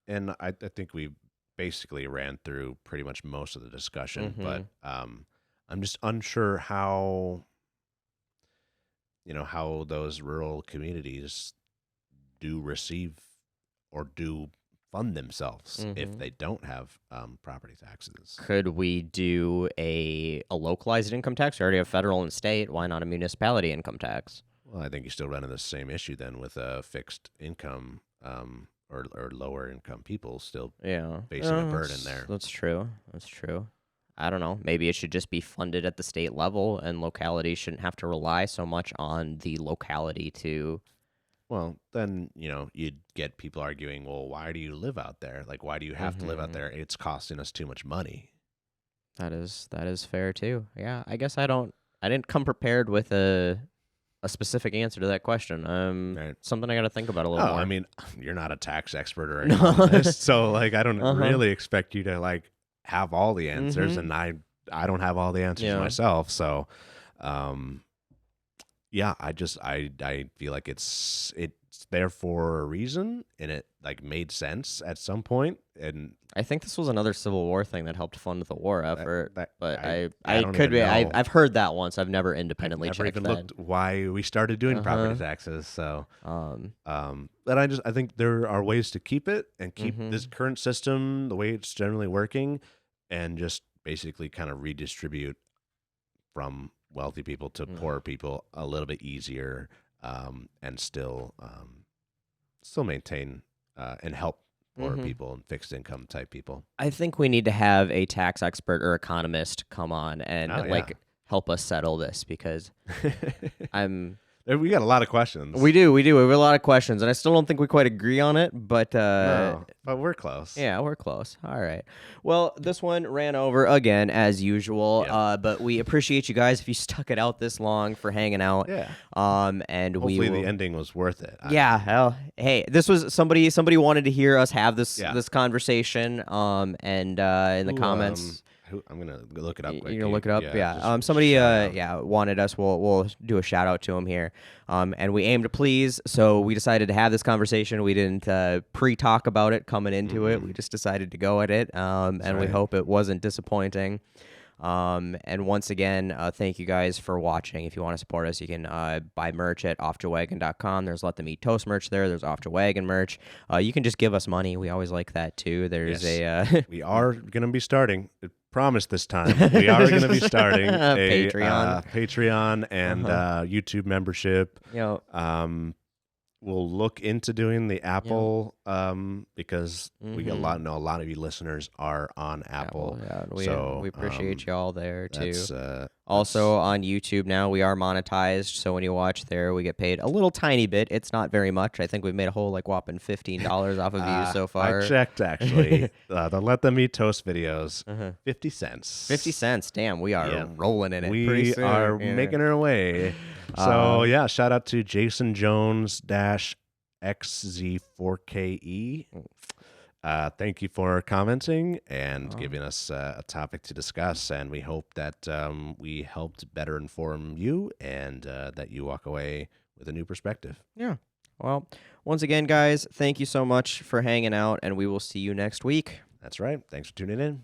and I think we basically ran through pretty much most of the discussion, but I'm just unsure how those rural communities do receive or do fund themselves if they don't have property taxes. Could we do a localized income tax? We already have federal and state. Why not a municipality income tax? Well, I think you still run into the same issue then with a fixed income or lower income people still facing a burden there. That's true. I don't know. Maybe it should just be funded at the state level, and localities shouldn't have to rely so much on the locality to. Well, then, you'd get people arguing, well, why do you live out there? Like, why do you have to live out there? It's costing us too much money. That is fair too. Yeah, I guess I don't I didn't come prepared with a specific answer to that question. Right. Something I got to think about a little Oh, more. I mean, you're not a tax expert or a No. economist, so like I don't Uh-huh. really expect you to like have all the answers, Mm-hmm. and I don't have all the answers Yeah. myself. So, yeah, I feel like it's there for a reason, and it like made sense at some point, and I think this was another Civil War thing that helped fund the war that effort, that but I I don't could even be. know. I've heard that once. I've never I've independently never checked even that. looked why we started doing property Uh-huh. taxes. So, Um. but I think there are ways to keep it and keep Mm-hmm. this current system the way it's generally working, and just basically kind of redistribute from wealthy people to poorer people a little bit easier, and still maintain and help poorer Mm-hmm. people and fixed income type people. I think we need to have a tax expert or economist come on and Oh, yeah. like help us settle this because I'm. We got a lot of questions. We do. We have a lot of questions, and I still don't think we quite agree on it. But No, but we're close. yeah, we're close. All right. Well, this one ran over again as usual. Yep. But we appreciate you guys if you stuck it out this long for hanging out. Yeah. And Hopefully we will. the ending was worth it. Yeah. Hell, hey, this was somebody. Somebody wanted to hear us have this Yeah. this conversation. And in the comments. I'm gonna look it up quick. You're gonna look it up, yeah. just Somebody, shout out. yeah, wanted us. We'll do a shout out to him here. And we aim to please, so we decided to have this conversation. We didn't pre-talk about it coming into it. We just decided to go at it. And we right. hope it wasn't disappointing. And once again, thank you guys for watching. If you want to support us, you can buy merch at offjoewagon.com. There's Let Them Eat Toast merch there. There's Off Joe Wagon merch. You can just give us money. We always like that too. There's We are going to be starting. I promise this time. We are going to be starting a Patreon and YouTube membership. you know, We'll look into doing the Apple because we get a lot of you listeners are on Apple. Yeah, we appreciate y'all there too. Also on YouTube now we are monetized, so when you watch there, we get paid a little tiny bit. It's not very much. I think we've made a whole like whopping $15 off of views so far. I checked actually. The Let Them Eat Toast videos, 50 cents. 50 cents. Damn, we are rolling in it. We pretty soon. are making our way. So yeah, shout out to Jason Jones XZ4KE. Thank you for commenting and giving us a topic to discuss, and we hope that we helped better inform you and that you walk away with a new perspective. Yeah. Well, once again, guys, thank you so much for hanging out, and we will see you next week. That's right. Thanks for tuning in.